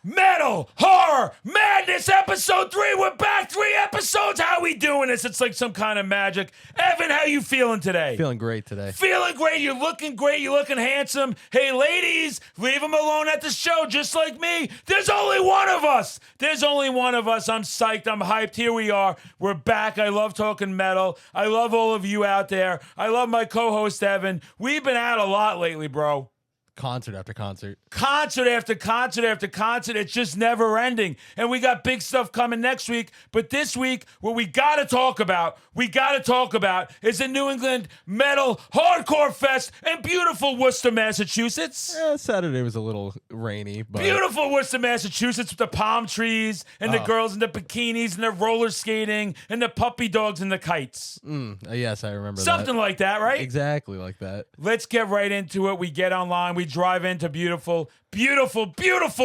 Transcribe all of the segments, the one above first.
Metal Horror Madness episode 3. We're back 3 episodes. How we doing this? It's like some kind of magic. Evan, how you feeling today? Feeling great today. Feeling great. You're looking great. You're looking handsome. Hey, ladies, leave them alone at the show just like me. There's only one of us. There's only one of us. I'm psyched. I'm hyped. Here we are. We're back. I love talking metal. I love all of you out there. I love my co-host, Evan. We've been out a lot lately, bro. Concert after concert. Concert after concert after concert. It's just never ending. And we got big stuff coming next week. But this week, what we got to talk about is the New England Metal Hardcore Fest in beautiful Worcester, Massachusetts. Saturday was a little rainy. But Beautiful Worcester, Massachusetts with the palm trees and the girls in the bikinis and the roller skating and the puppy dogs and the kites. Yes, I remember Something like that, right? Exactly like that. Let's get right into it. We get online. We drive into beautiful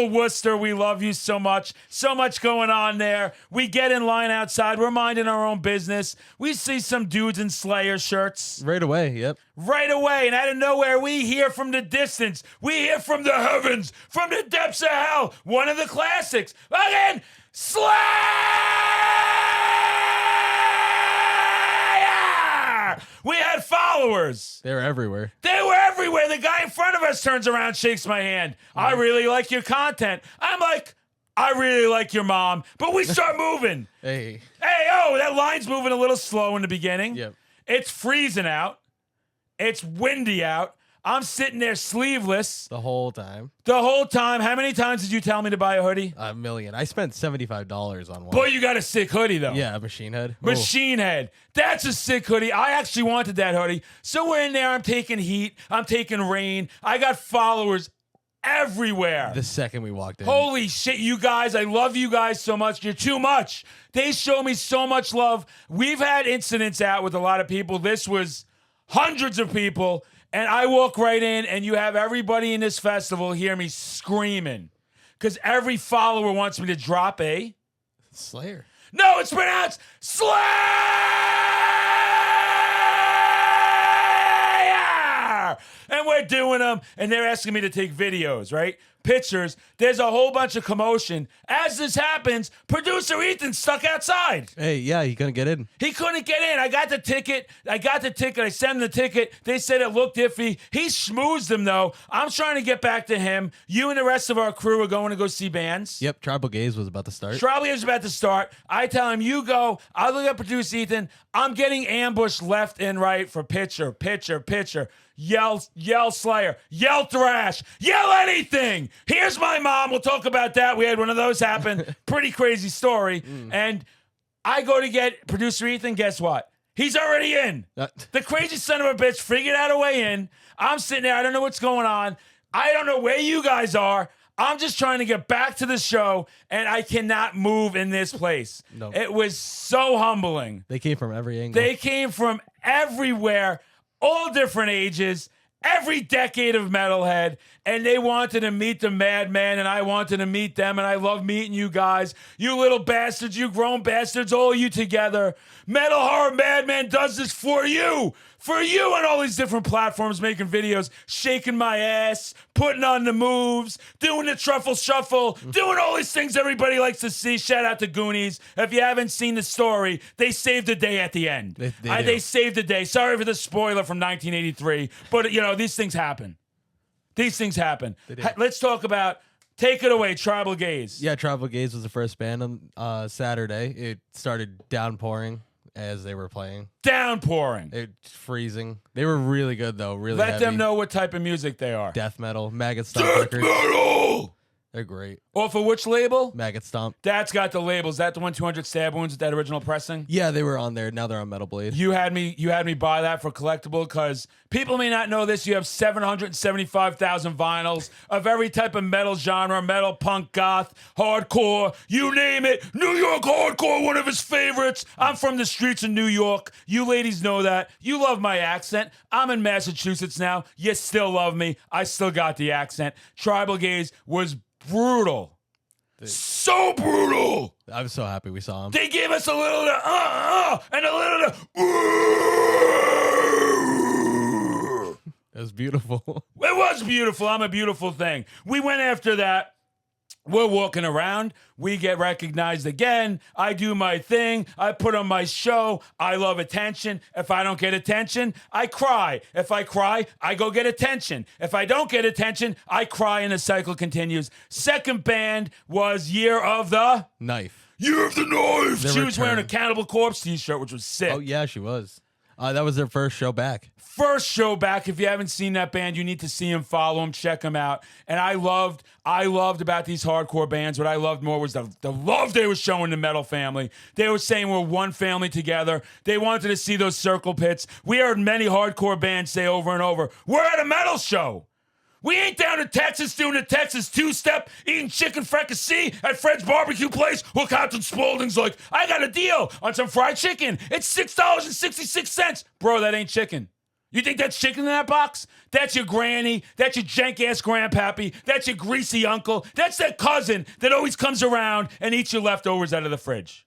Worcester. We love you so much. So much going on there. We get in line outside. We're minding our own business. We see some dudes in Slayer shirts. Right away, yep. Right away. And out of nowhere, we hear from the distance. We hear from the heavens, from the depths of hell. One of the classics. Again, Slayer! We had followers. They were everywhere. They were everywhere. The guy in front of us turns around, shakes my hand. I really like your content. I'm like, I really like your mom. But we start moving. Hey, That line's moving a little slow in the beginning. Yep. It's freezing out. It's windy out. I'm sitting there sleeveless the whole time. the whole time. How many times did you tell me to buy a hoodie? A million. I spent $75 on one. Boy, you got a sick hoodie, though. Yeah, Machine Head. Machine Head. That's a sick hoodie. I actually wanted that hoodie. So we're in there. I'm taking heat. I'm taking rain. I got followers everywhere. The second we walked in. Holy shit, you guys. I love you guys so much. You're too much. They show me so much love. We've had incidents out with a lot of people. This was hundreds of people. And I walk right in, and you have everybody in this festival hear me screaming. Because every follower wants me to drop a... Slayer. No, it's pronounced Slayer! And we're doing them, and they're asking me to take videos, right? Pictures. There's a whole bunch of commotion. As this happens, producer Ethan's stuck outside. Hey, yeah, you couldn't get in. He couldn't get in. I got the ticket. I sent him the ticket. They said it looked iffy. He schmoozed them, though. I'm trying to get back to him. You and the rest of our crew are going to go see bands. Yep, Tribal Gaze was about to start. Tribal was about to start. I tell him, you go. I look at producer Ethan. I'm getting ambushed left and right for picture. Yell Slayer. Yell thrash. Yell anything. Here's my mom. We'll talk about that. We had one of those happen. Pretty crazy story. And I go to get producer Ethan. Guess what? He's already in. The crazy son of a bitch figured out a way in. I'm sitting there. I don't know what's going on. I don't know where you guys are. I'm just trying to get back to the show, and I cannot move in this place. No. It was so humbling. They came from every angle. They came from everywhere, all different ages, every decade of metalhead, and they wanted to meet the Madman, and I wanted to meet them, and I love meeting you guys. You little bastards, you grown bastards, all you together. Metal Horror Madman does this for you. For you on all these different platforms, making videos, shaking my ass, putting on the moves, doing the truffle shuffle, doing all these things everybody likes to see. Shout out to Goonies. If you haven't seen the story, they saved the day at the end. They saved the day. Sorry for the spoiler from 1983, but these things happen. Let's talk about. Take it away, Tribal Gaze. Yeah, Tribal Gaze was the first band on Saturday. It started downpouring as they were playing. Downpouring. It's freezing. They were really good, though. Really Let heavy. them know what type of music they are. Death metal. Maggot Stomp Death records. metal! They're great. Off of which label? Maggot Stomp. That's got the labels. That the one 200 stab wounds with that original pressing? Yeah, they were on there. Now they're on Metal Blade. You had me buy that for collectible because people may not know this. You have 775,000 vinyls of every type of metal genre, metal, punk, goth, hardcore, you name it. New York hardcore, one of his favorites. I'm from the streets of New York. You ladies know that. You love my accent. I'm in Massachusetts now. You still love me. I still got the accent. Tribal Gaze was brutal. So brutal. I'm so happy we saw him. They gave us a little and a little It was beautiful. It was beautiful. I'm a beautiful thing. We went after that. We're walking around. We get recognized again. I do my thing. I put on my show. I love attention. If I don't get attention, I cry. If I cry, I go get attention. If I don't get attention, I cry, and the cycle continues. Second band was Year of the Knife. Year of the Knife. The She was wearing a return. Cannibal Corpse t-shirt, which was sick. Oh yeah, she was. That was their first show back. First show back. If you haven't seen that band, you need to see them, follow them, check them out. And I loved about these hardcore bands. What I loved more was the love they were showing the metal family. They were saying we're one family together. They wanted to see those circle pits. We heard many hardcore bands say over and over, we're at a metal show. We ain't down to Texas doing a Texas two-step, eating chicken fricassee at Fred's barbecue place. Well, Captain Spaulding's like, I got a deal on some fried chicken. It's $6.66. Bro, that ain't chicken. You think that's chicken in that box? That's your granny. That's your jank-ass grandpappy. That's your greasy uncle. That's that cousin that always comes around and eats your leftovers out of the fridge.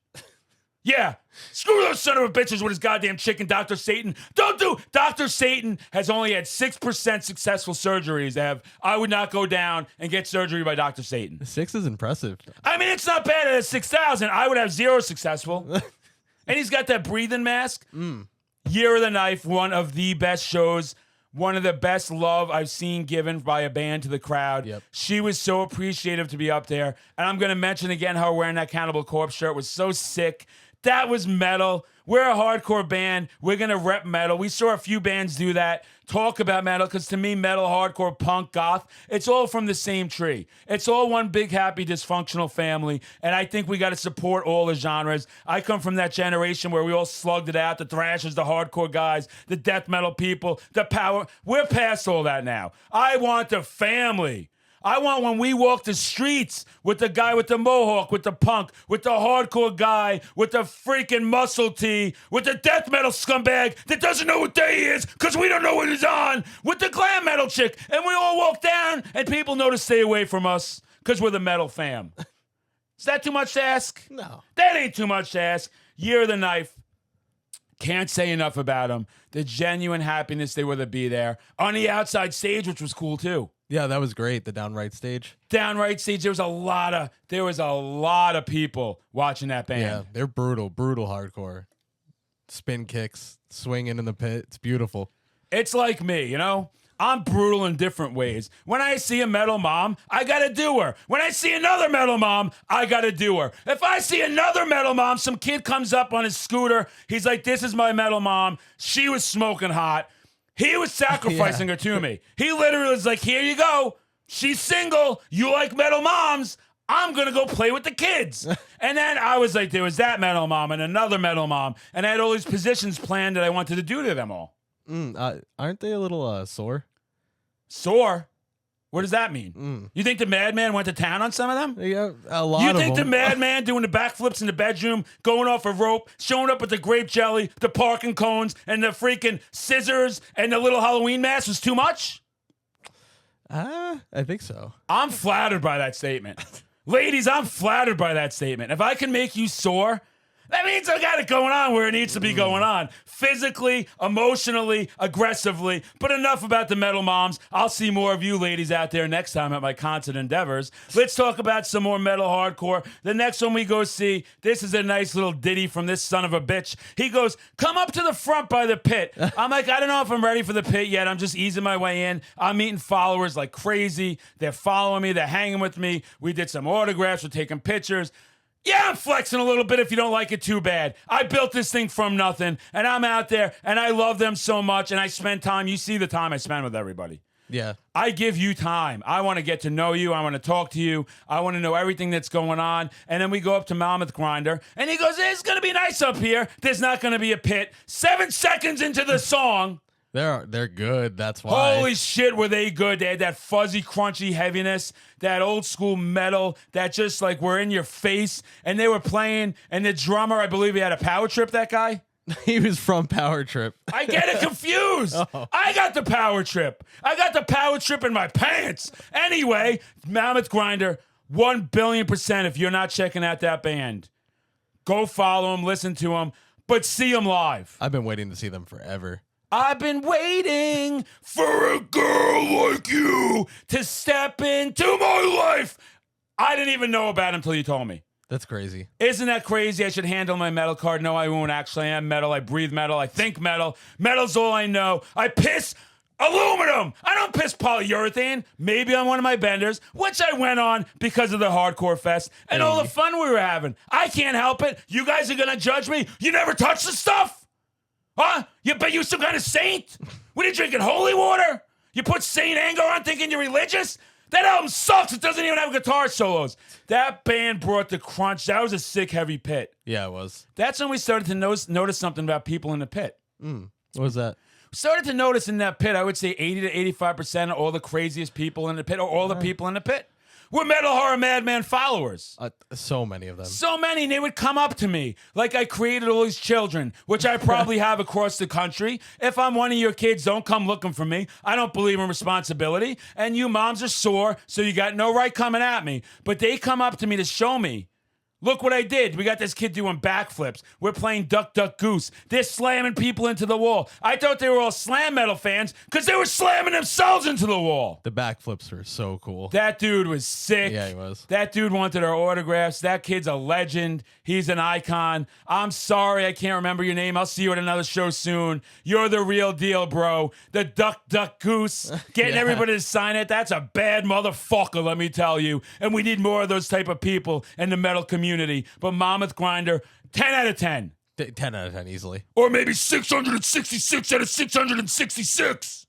Yeah. Screw those son of a bitches with his goddamn chicken, Dr. Satan. Dr. Satan has only had 6% successful surgeries. I would not go down and get surgery by Dr. Satan. 6 is impressive. I mean, it's not bad at 6,000. I would have 0 successful. And he's got that breathing mask. Year of the Knife, one of the best shows, one of the best love I've seen given by a band to the crowd. Yep. She was so appreciative to be up there. And I'm going to mention again how wearing that Cannibal Corpse shirt was so sick. That was metal. We're a hardcore band. We're going to rep metal. We saw a few bands do that, talk about metal, because to me, metal, hardcore, punk, goth, it's all from the same tree. It's all one big, happy, dysfunctional family, and I think we got to support all the genres. I come from that generation where we all slugged it out, the thrashers, the hardcore guys, the death metal people, the power. We're past all that now. I want the family. I want when we walk the streets with the guy with the mohawk, with the punk, with the hardcore guy, with the freaking muscle tee, with the death metal scumbag that doesn't know what day he is because we don't know what he's on, with the glam metal chick, and we all walk down and people know to stay away from us because we're the metal fam. Is that too much to ask? No. That ain't too much to ask. Year of the Knife. Can't say enough about them. The genuine happiness they were to be there. On the outside stage, which was cool too. Yeah, that was great. The downright stage. Downright stage, there was a lot of people watching that band. Yeah, they're brutal hardcore. Spin kicks, swinging in the pit. It's beautiful. It's like me, you know? I'm brutal in different ways. When I see a metal mom, I gotta do her. When I see another metal mom, I gotta do her. If I see another metal mom, some kid comes up on his scooter, he's like, this is my metal mom. She was smoking hot. He was sacrificing her to me. He literally was like, here you go. She's single. You like metal moms. I'm going to go play with the kids. And then I was like, there was that metal mom and another metal mom. And I had all these positions planned that I wanted to do to them all. Aren't they a little sore? Sore? What does that mean? You think the Madman went to town on some of them? Yeah, a lot You of think the them. Madman doing the backflips in the bedroom, going off a rope, showing up with the grape jelly, the parking cones, and the freaking scissors, and the little Halloween mask was too much? I think so. I'm flattered by that statement. Ladies, I'm flattered by that statement. If I can make you sore, that means I got it going on where it needs to be going on. Physically, emotionally, aggressively. But enough about the metal moms. I'll see more of you ladies out there next time at my concert endeavors. Let's talk about some more metal hardcore. The next one we go see, this is a nice little ditty from this son of a bitch. He goes, come up to the front by the pit. I'm like, I don't know if I'm ready for the pit yet. I'm just easing my way in. I'm meeting followers like crazy. They're following me. They're hanging with me. We did some autographs. We're taking pictures. Yeah, I'm flexing a little bit if you don't like it too bad. I built this thing from nothing, and I'm out there, and I love them so much, and I spend time. You see the time I spend with everybody. Yeah. I give you time. I want to get to know you. I want to talk to you. I want to know everything that's going on. And then we go up to Mammoth Grinder, and he goes, it's going to be nice up here. There's not going to be a pit. 7 seconds into the song. They're good. That's why. Holy shit, were they good. They had that fuzzy, crunchy heaviness, that old school metal that just like were in your face. And they were playing, and the drummer, I believe he had a power trip, that guy. He was from Power Trip. I get it confused. Oh. I got the power trip. I got the power trip in my pants. Anyway, Mammoth Grinder, 1 billion% if you're not checking out that band. Go follow them, listen to them, but see them live. I've been waiting to see them forever. I've been waiting for a girl like you to step into my life. I didn't even know about him until you told me. That's crazy. Isn't that crazy? I should handle my metal card. No, I won't. Actually, I am metal. I breathe metal. I think metal. Metal's all I know. I piss aluminum. I don't piss polyurethane. Maybe on one of my benders, which I went on because of the Hardcore Fest and all the fun we were having. I can't help it. You guys are going to judge me? You never touch the stuff? Huh? You bet you some kind of saint? What are you drinking, holy water? You put Saint Anger on thinking you're religious? That album sucks. It doesn't even have guitar solos. That band brought the crunch. That was a sick, heavy pit. Yeah, it was. That's when we started to notice something about people in the pit. What was that? Started to notice in that pit, I would say 80 to 85% of all the craziest people in the pit, or all the people in the pit, were Metal Horror Madman followers. So many of them. So many, and they would come up to me like I created all these children, which I probably have across the country. If I'm one of your kids, don't come looking for me. I don't believe in responsibility, and you moms are sore, so you got no right coming at me. But they come up to me to show me. Look what I did. We got this kid doing backflips. We're playing Duck, Duck, Goose. They're slamming people into the wall. I thought they were all slam metal fans because they were slamming themselves into the wall. The backflips were so cool. That dude was sick. Yeah, he was. That dude wanted our autographs. That kid's a legend. He's an icon. I'm sorry I can't remember your name. I'll see you at another show soon. You're the real deal, bro. The Duck, Duck, Goose. Getting everybody to sign it. That's a bad motherfucker, let me tell you. And we need more of those type of people in the metal community. But Mammoth Grinder, 10 out of 10. 10 out of 10 easily. Or maybe 666 out of 666.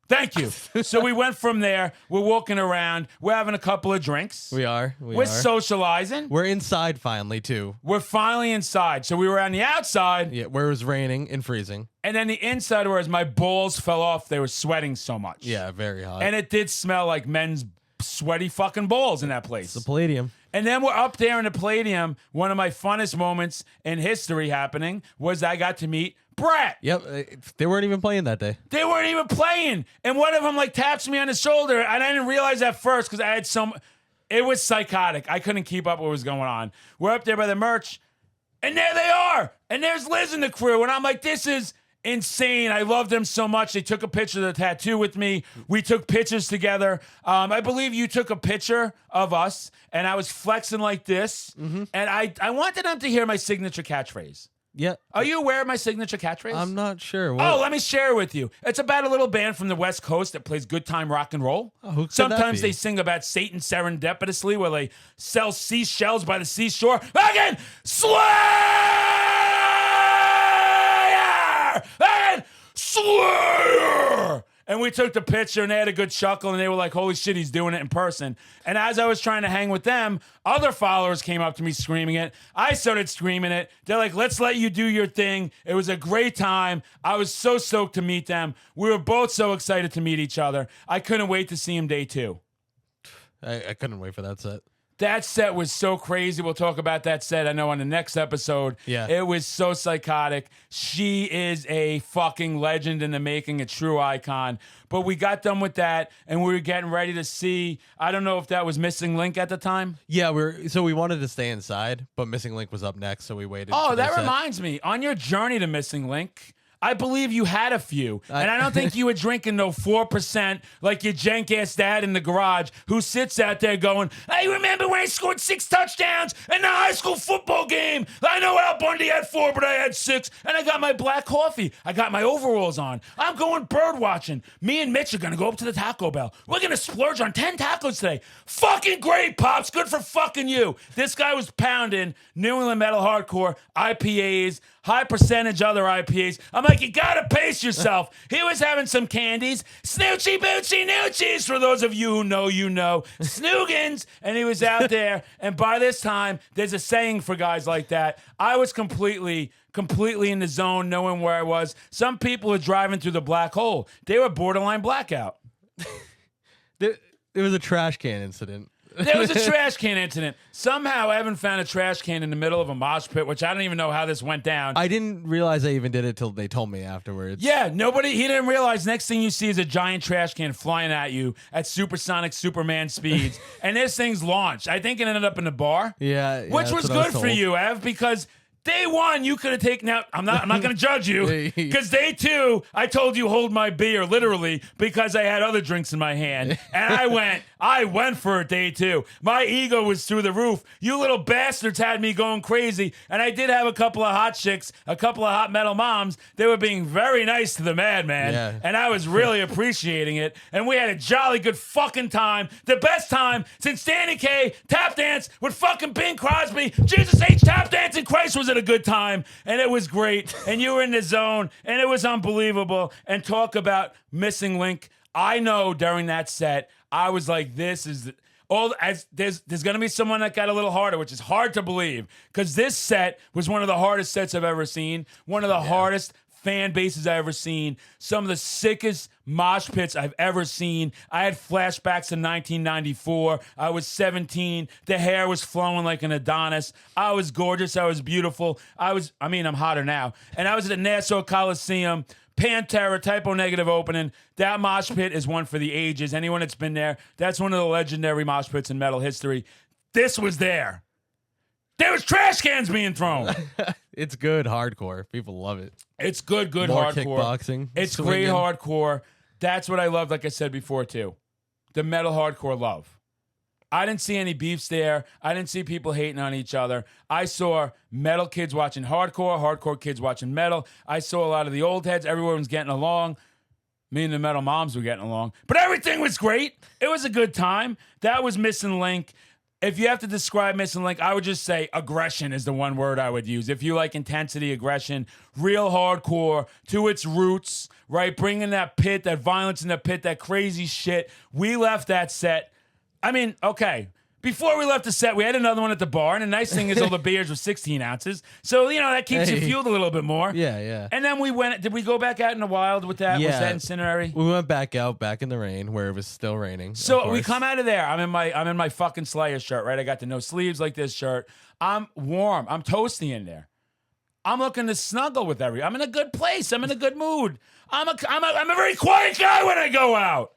Thank you. So we went from there. We're walking around. We're having a couple of drinks. We're socializing. We're inside finally, too. We're finally inside. So we were on the outside. Yeah, where it was raining and freezing. And then the inside, whereas my balls fell off, they were sweating so much. Yeah, very hot. And it did smell like men's sweaty fucking balls in that place. It's the Palladium. And then we're up there in the Palladium. One of my funnest moments in history happening was I got to meet Brat. Yep, they weren't even playing that day. They weren't even playing. And one of them like taps me on the shoulder, and I didn't realize at first because I had it was psychotic. I couldn't keep up what was going on. We're up there by the merch, and there they are. And there's Liz and the crew. And I'm like, this is insane. I love them so much. They took a picture of the tattoo with me. We took pictures together. I believe you took a picture of us, and I was flexing like this. And I wanted them to hear my signature catchphrase. Yeah. Are you aware of my signature catchphrase? I'm not sure. Oh, let me share it with you. It's about a little band from the West Coast that plays good time rock and roll. Oh, who could Sometimes that be? they sing about Satan serendipitously, where they sell seashells by the seashore. Again, Slayer! And Slayer! And we took the picture, and they had a good chuckle, and they were like, holy shit, he's doing it in person. And as I was trying to hang with them, other followers came up to me screaming it. I started screaming it. They're like, let's let you do your thing. It was a great time. I was so stoked to meet them. We were both so excited to meet each other. I couldn't wait to see him day 2. I couldn't wait for that set. That set was so crazy. We'll talk about that set, I know, on the next episode. Yeah. It was so psychotic. She is a fucking legend in the making, a true icon. But we got done with that, and we were getting ready to see, I don't know if that was Missing Link at the time. Yeah, we wanted to stay inside, but Missing Link was up next, so we waited. Oh, that reminds me. On your journey to Missing Link, I believe you had a few. And I don't think you were drinking no 4% like your jank-ass dad in the garage who sits out there going, I remember when I scored 6 touchdowns in the high school football game. I know Al Bundy had 4, but I had 6. And I got my black coffee. I got my overalls on. I'm going bird watching. Me and Mitch are going to go up to the Taco Bell. We're going to splurge on 10 tacos today. Fucking great, Pops. Good for fucking you. This guy was pounding New England Metal Hardcore, IPAs, high percentage other IPAs. I'm like, you gotta pace yourself. He was having some candies. Snoochie Boochie Noochies, for those of you who know, you know. Snoogans. And he was out there. And by this time, there's a saying for guys like that. I was completely in the zone, knowing where I was. Some people are driving through the black hole. They were borderline blackout. There was a trash can incident. There was a trash can incident. Somehow Evan found a trash can in the middle of a mosh pit, which I don't even know how this went down. I didn't realize I even did it till they told me afterwards. Yeah, he didn't realize next thing you see is a giant trash can flying at you at supersonic Superman speeds. And this thing's launched. I think it ended up in the bar. Yeah. Which was good for you, Ev, because Day one, you could have taken out. I'm not going to judge you because day two, I told you hold my beer literally because I had other drinks in my hand, and I went for it day two. My ego was through the roof. You little bastards had me going crazy, and I did have a couple of hot chicks, a couple of hot metal moms. They were being very nice to the Madman, and I was really appreciating it. And we had a jolly good fucking time, the best time since Danny Kaye tap dance with fucking Bing Crosby. Jesus H tap dancing. Christ was a good time, and it was great, and you were in the zone, and it was unbelievable. And talk about missing link. I know during that set, I was like, this is there's gonna be someone that got a little harder, which is hard to believe, because this set was one of the hardest sets I've ever seen, one of the hardest fan bases I've ever seen, some of the sickest mosh pits I've ever seen. I had flashbacks to 1994. I was 17. The hair was flowing like an Adonis. I was gorgeous. I was beautiful. I'm hotter now. And I was at the Nassau Coliseum, Pantera, Typo Negative opening. That mosh pit is one for the ages. Anyone that's been there, that's one of the legendary mosh pits in metal history. This was there. There was trash cans being thrown. It's good hardcore. People love it. It's good More hardcore. Kickboxing. It's swinging. great hardcore. That's what I loved, like I said before, too. The metal hardcore love. I didn't see any beefs there. I didn't see people hating on each other. I saw metal kids watching hardcore, hardcore kids watching metal. I saw a lot of the old heads. Everyone was getting along. Me and the metal moms were getting along. But everything was great. It was a good time. That was Missing Link. If you have to describe Missing Link, I would just say aggression is the one word I would use. If you like intensity, aggression, real hardcore to its roots, right? Bringing that pit, that violence in the pit, that crazy shit. We left that set. I mean, okay. Before we left the set, we had another one at the bar, and the nice thing is all the beers were 16 ounces. So, that keeps you fueled a little bit more. Yeah. And then did we go back out in the wild with that? Yeah. Was that incendiary? We went back out, back in the rain, where it was still raining. So we come out of there. I'm in my fucking Slayer shirt, right? I got the no sleeves like this shirt. I'm warm. I'm toasty in there. I'm looking to snuggle with everyone. I'm in a good place. I'm in a good mood. I'm a very quiet guy when I go out.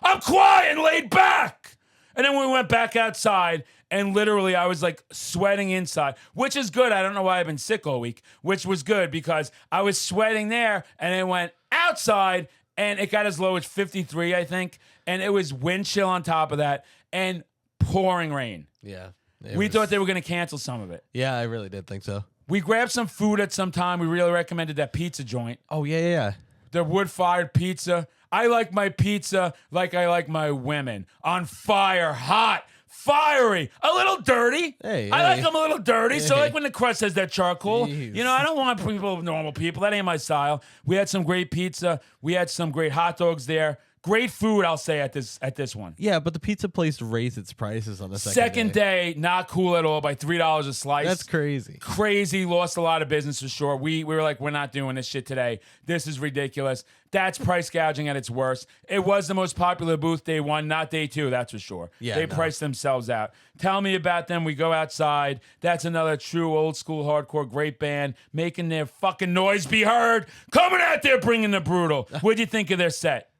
I'm quiet and laid back. And then we went back outside, and literally I was like sweating inside, which is good. I don't know why I've been sick all week, which was good because I was sweating there, and then went outside, and it got as low as 53, I think, and it was wind chill on top of that, and pouring rain. Yeah. We thought they were going to cancel some of it. Yeah, I really did think so. We grabbed some food at some time. We really recommended that pizza joint. Oh, yeah. The wood-fired pizza. I like my pizza like I like my women. On fire, hot, fiery, a little dirty. Hey, I like them a little dirty. So like when the crust has that charcoal. Jeez. I don't want normal people. That ain't my style. We had some great pizza. We had some great hot dogs there. Great food, I'll say, at this one. Yeah, but the pizza place raised its prices on the Second day, not cool at all, by $3 a slice. That's crazy. Crazy, lost a lot of business for sure. We were like, we're not doing this shit today. This is ridiculous. That's price gouging at its worst. It was the most popular booth day one, not day two, that's for sure. Yeah, they priced themselves out. Tell me about them. We go outside. That's another true old school hardcore great band, making their fucking noise be heard. Coming out there bringing the brutal. What'd you think of their set?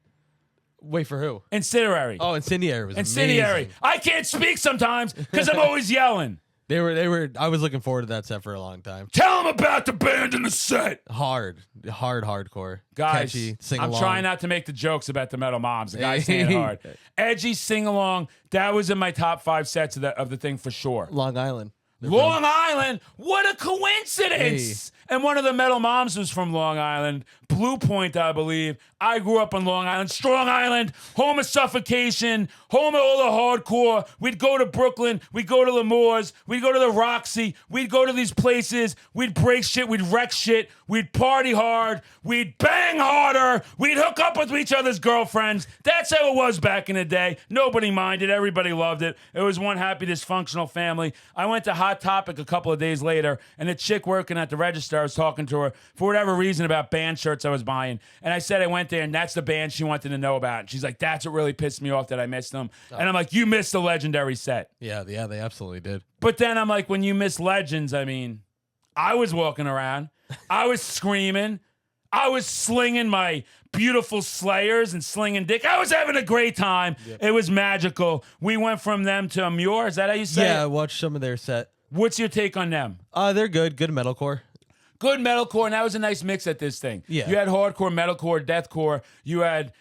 Wait, for who? Incendiary. Oh, Incendiary was Incendiary. amazing. I can't speak sometimes because I'm always yelling. They were. I was looking forward to that set for a long time. Tell them about the band in the set. Hardcore. Guys, Catchy, sing I'm along. trying not to make the jokes about the metal moms. The guys saying it hard. Edgy sing along. That was in my top 5 sets of the thing for sure. Long Island. Long Island. What a coincidence. And one of the metal moms was from Long Island. Blue Point, I believe. I grew up on Long Island. Strong Island, home of Suffocation, home of all the hardcore. We'd go to Brooklyn. We'd go to L'Amour's. We'd go to the Roxy. We'd go to these places. We'd break shit. We'd wreck shit. We'd party hard. We'd bang harder. We'd hook up with each other's girlfriends. That's how it was back in the day. Nobody minded. Everybody loved it. It was one happy, dysfunctional family. I went to Hot Topic a couple of days later, and the chick working at the register, I was talking to her for whatever reason about band shirts I was buying. And I said I went there, and that's the band she wanted to know about. And she's like, that's what really pissed me off, that I missed them. Oh. And I'm like, you missed the legendary set. Yeah, they absolutely did. But then I'm like, when you miss legends, I mean, I was walking around. I was screaming. I was slinging my beautiful Slayers and slinging dick. I was having a great time. Yep. It was magical. We went from them to Muir. Is that how you say it? Yeah, I watched some of their set. What's your take on them? They're good metalcore. good metalcore, and that was a nice mix at this thing. Yeah. You had hardcore, metalcore, deathcore. You had,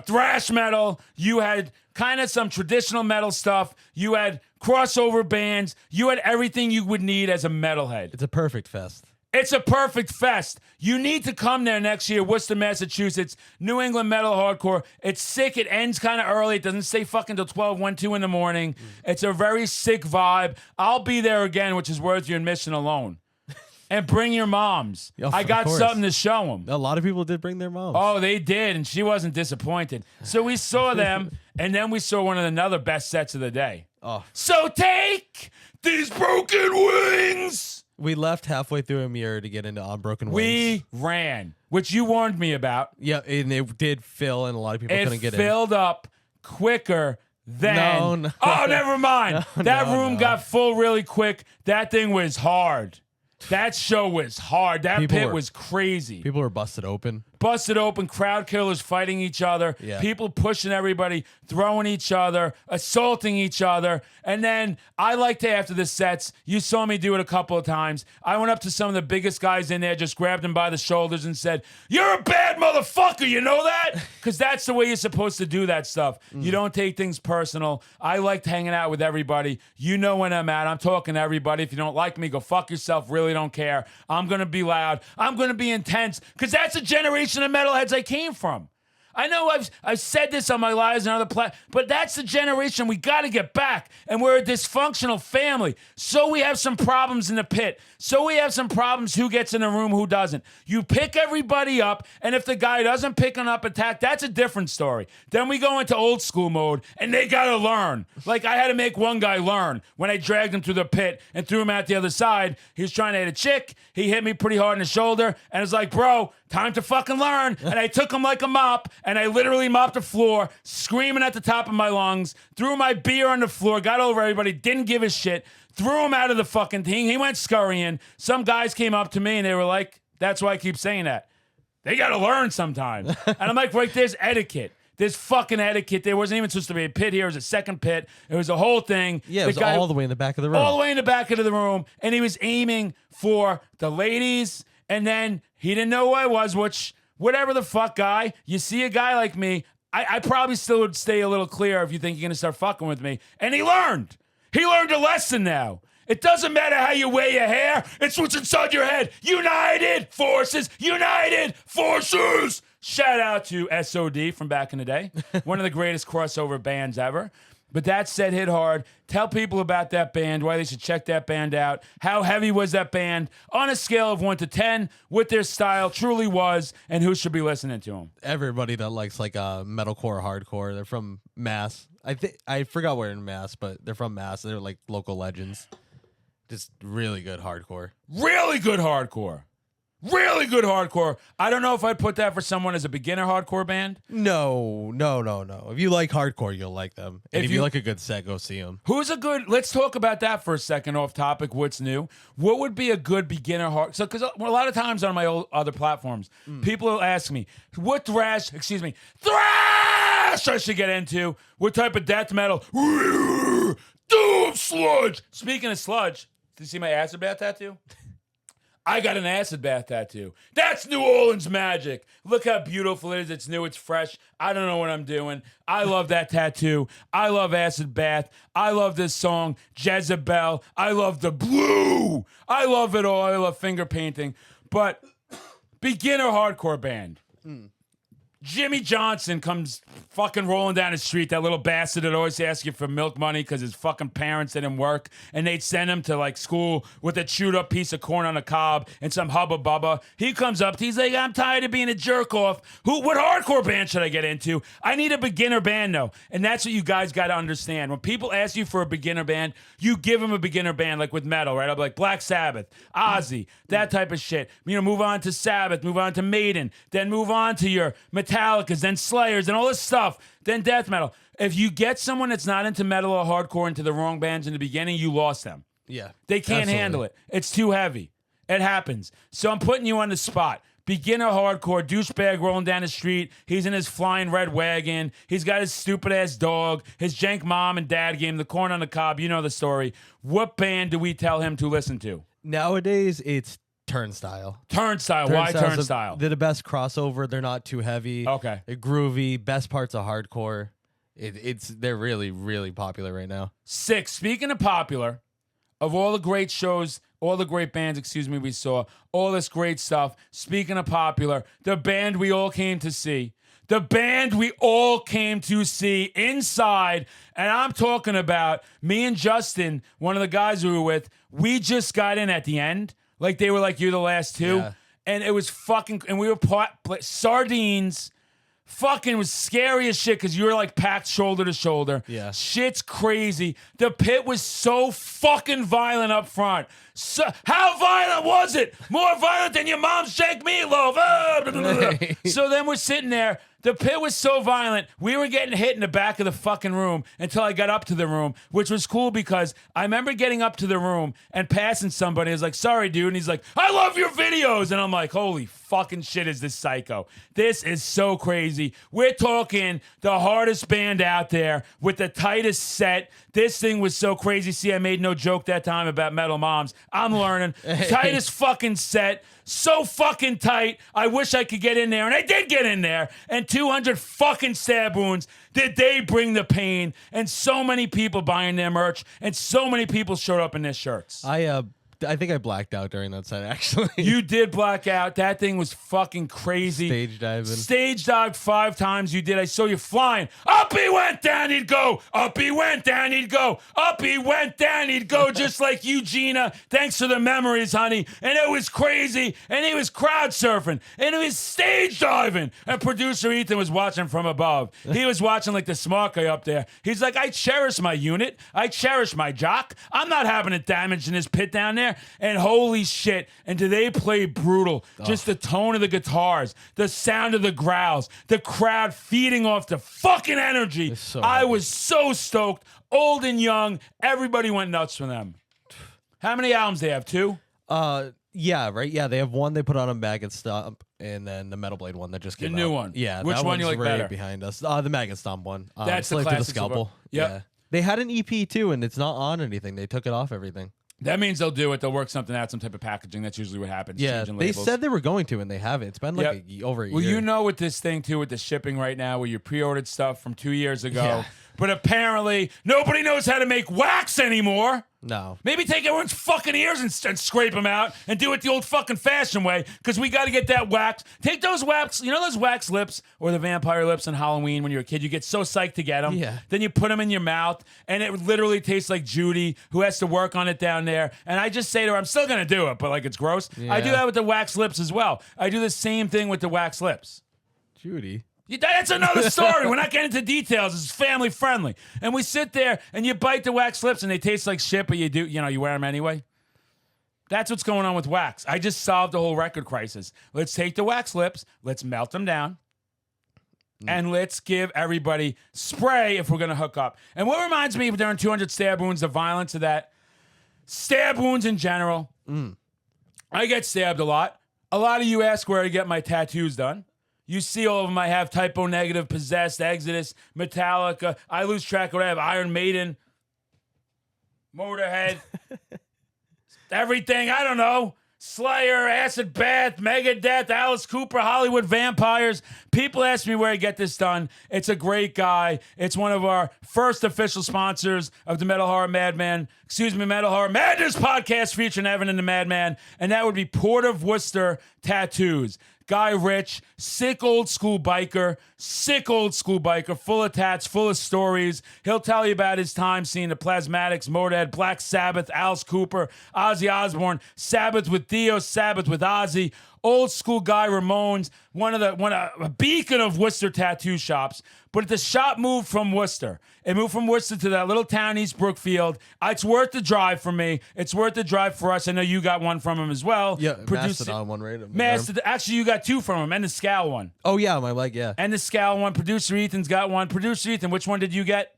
thrash metal. You had kind of some traditional metal stuff. You had crossover bands. You had everything you would need as a metalhead. It's a perfect fest. It's a perfect fest. You need to come there next year, Worcester, Massachusetts. New England Metal Hardcore. It's sick. It ends kind of early. It doesn't stay fucking till 12, 1, 2 in the morning. It's a very sick vibe. I'll be there again, which is worth your admission alone. And bring your moms. I got something to show them. A lot of people did bring their moms. Oh, they did, and she wasn't disappointed. So we saw them, and then we saw one of the another best sets of the day. Oh. So take these broken wings. We left halfway through a mirror to get into Unbroken Wings. We ran, which you warned me about. Yeah, and it did fill, and a lot of people couldn't get in. It filled up quicker than... No. Oh, never mind. That room got full really quick. That thing was hard. That show was hard. That pit was crazy. People were busted open. Busted open, crowd killers fighting each other, people pushing everybody, throwing each other, assaulting each other. And then I like to, after the sets, you saw me do it a couple of times. I went up to some of the biggest guys in there, just grabbed them by the shoulders and said, "You're a bad motherfucker, you know that?" Because that's the way you're supposed to do that stuff. You don't take things personal. I liked hanging out with everybody. You know when I'm at. I'm talking to everybody. If you don't like me, go fuck yourself. Really don't care. I'm going to be loud. I'm going to be intense because that's a generation of metalheads I came from. I know I've said this on my lives and other platforms, but that's the generation we got to get back. And we're a dysfunctional family. So we have some problems in the pit. So we have some problems who gets in the room, who doesn't. You pick everybody up, and if the guy doesn't pick them up, attack, that's a different story. Then we go into old school mode, and they got to learn. Like I had to make one guy learn when I dragged him through the pit and threw him out the other side. He was trying to hit a chick. He hit me pretty hard in the shoulder, and it's like, bro, time to fucking learn. And I took him like a mop, and I literally mopped the floor, screaming at the top of my lungs, threw my beer on the floor, got over everybody, didn't give a shit, threw him out of the fucking thing. He went scurrying. Some guys came up to me, and they were like, that's why I keep saying that. They got to learn sometimes. And I'm like, right, there's etiquette. There's fucking etiquette. There wasn't even supposed to be a pit here. It was a second pit. It was a whole thing. Yeah, it was all the way in the back of the room. All the way in the back of the room. And he was aiming for the ladies. And then he didn't know who I was, which, whatever the fuck, guy. You see a guy like me, I probably still would stay a little clear if you think you're going to start fucking with me. And he learned. He learned a lesson now. It doesn't matter how you weigh your hair. It's what's inside your head. United forces. United forces. Shout out to SOD from back in the day. One of the greatest crossover bands ever. But that set hit hard. Tell people about that band, why they should check that band out. How heavy was that band on a scale of 1 to 10, what their style truly was, and who should be listening to them. Everybody that likes like metalcore, hardcore, they're from Mass. I forgot where in Mass, but they're from Mass. They're like local legends. Just really good hardcore. Really good hardcore. Really good hardcore. I don't know if I'd put that for someone as a beginner hardcore band. No. If you like hardcore, you'll like them. And if you like a good set, go see them. Who's a good... Let's talk about that for a second off topic, what's new. What would be a good beginner hard... So, because a lot of times on my other platforms, people will ask me, what thrash I should get into? What type of death metal? Doom sludge! Speaking of sludge, did you see my acid bath tattoo? I got an acid bath tattoo. That's New Orleans magic. Look how beautiful it is. It's new. It's fresh. I don't know what I'm doing. I love that tattoo. I love acid bath. I love this song, Jezebel. I love the blue. I love it all. I love finger painting. But beginner hardcore band. Jimmy Johnson comes fucking rolling down the street, that little bastard that always asks you for milk money because his fucking parents didn't work, and they'd send him to like school with a chewed up piece of corn on a cob and some hubba bubba. He comes up, he's like, I'm tired of being a jerk off. What hardcore band should I get into? I need a beginner band though, and that's what you guys got to understand. When people ask you for a beginner band, you give them a beginner band, like with metal, right? I'll be like Black Sabbath, Ozzy, that type of shit. Move on to Sabbath, move on to Maiden, then move on to your Metallicas, then Slayers, and all this stuff, then death metal. If you get someone that's not into metal or hardcore into the wrong bands in the beginning, you lost them. Yeah. They can't handle it. It's too heavy. It happens. So I'm putting you on the spot. Beginner hardcore, douchebag rolling down the street. He's in his flying red wagon. He's got his stupid ass dog. His jank mom and dad gave him the corn on the cob. You know the story. What band do we tell him to listen to? Nowadays, it's Turnstile. Turnstile. Why Turnstile? They're the best crossover. They're not too heavy. Okay. They're groovy. Best parts of hardcore. They're really, really popular right now. 6. Speaking of popular, of all the great shows, all the great bands, we saw, all this great stuff. Speaking of popular, the band we all came to see. The band we all came to see inside, and I'm talking about me and Justin, one of the guys we were with, we just got in at the end. Like they were like, you're the last two. Yeah. And it was fucking, and we were sardines. Fucking was scary as shit because you were like packed shoulder to shoulder. Yeah. Shit's crazy. The pit was so fucking violent up front. So, how violent was it? More violent than your mom's shake meatloaf. So then we're sitting there. The pit was so violent, we were getting hit in the back of the fucking room until I got up to the room, which was cool because I remember getting up to the room and passing somebody. I was like, sorry, dude. And he's like, I love your videos. And I'm like, holy fucking shit is this psycho. This is so crazy. We're talking the hardest band out there with the tightest set. This thing was so crazy. See, I made no joke that time about metal moms. I'm learning. Tightest fucking set. So fucking tight. I wish I could get in there. And I did get in there. And 200 fucking stab wounds. Did they bring the pain? And so many people buying their merch. And so many people showed up in their shirts. I think I blacked out during that set, actually. You did black out. That thing was fucking crazy. Stage diving. Stage dived 5 times. You did. I saw you flying. Up he went, down he'd go. Up he went, down he'd go. Up he went, down he'd go. Just like you, Gina. Thanks for the memories, honey. And it was crazy. And he was crowd surfing. And he was stage diving. And producer Ethan was watching from above. He was watching like the smart guy up there. He's like, I cherish my unit. I cherish my jock. I'm not having it damaged in this pit down there. And holy shit, and do they play brutal. Just the tone of the guitars, the sound of the growls, the crowd feeding off the fucking energy. I was so stoked. Old and young, everybody went nuts for them. How many albums they have? 2? Yeah, right? Yeah, they have one they put on a Maggot Stomp, and then the Metal Blade one that just came out. The new one. Yeah, Which that one you one's like right better? behind us. The Maggot Stomp one. That's the Slave to the classic Scalpel. Yep. Yeah. They had an EP too, and it's not on anything. They took it off everything. That means they'll do it. They'll work something out, some type of packaging. That's usually what happens. Yeah, changing they labels. said they were going to, and they haven't. It's been like over a year. Well, you know with this thing, too, with the shipping right now, where you pre-ordered stuff from 2 years ago, Yeah. but apparently nobody knows how to make wax anymore. No. Maybe take everyone's fucking ears and scrape them out and do it the old fucking fashioned way because we got to get that wax. Take those wax, you know those wax lips or the vampire lips on Halloween when you're a kid? You get so psyched to get them. Yeah. Then you put them in your mouth and it literally tastes like Judy who has to work on it down there. And I just say to her, I'm still going to do it, but like it's gross. Yeah. I do that with the wax lips as well. I do the same thing with the wax lips. Judy. That's another story. We're not getting into details. It's family friendly. And we sit there and you bite the wax lips and they taste like shit, but you wear them anyway. That's what's going on with wax. I just solved the whole record crisis. Let's take the wax lips, let's melt them down, and let's give everybody spray if we're going to hook up. And what reminds me of during 200 stab wounds, the violence of that, stab wounds in general. I get stabbed a lot. A lot of you ask where I get my tattoos done. You see all of them. I have Typo Negative, Possessed, Exodus, Metallica. I lose track of what I have. Iron Maiden, Motorhead, everything. I don't know. Slayer, Acid Bath, Megadeth, Alice Cooper, Hollywood Vampires. People ask me where I get this done. It's a great guy. It's one of our first official sponsors of the Metal Horror Madman, Metal Horror Madness podcast featuring Evan and the Madman. And that would be Port of Worcester Tattoos. Guy Rich, sick old school biker, full of tats, full of stories. He'll tell you about his time seeing the Plasmatics, Motorhead, Black Sabbath, Alice Cooper, Ozzy Osbourne, Sabbath with Dio, Sabbath with Ozzy. Old school guy Ramones, a beacon of Worcester tattoo shops. But the shop moved from Worcester. It moved from Worcester to that little town, East Brookfield. It's worth the drive for me. It's worth the drive for us. I know you got one from him as well. Yeah, Mastodon one, right? Actually, you got 2 from him, and the Scal one. Oh, yeah, my leg, yeah. And the Scal one. Producer Ethan's got one. Producer Ethan, which one did you get?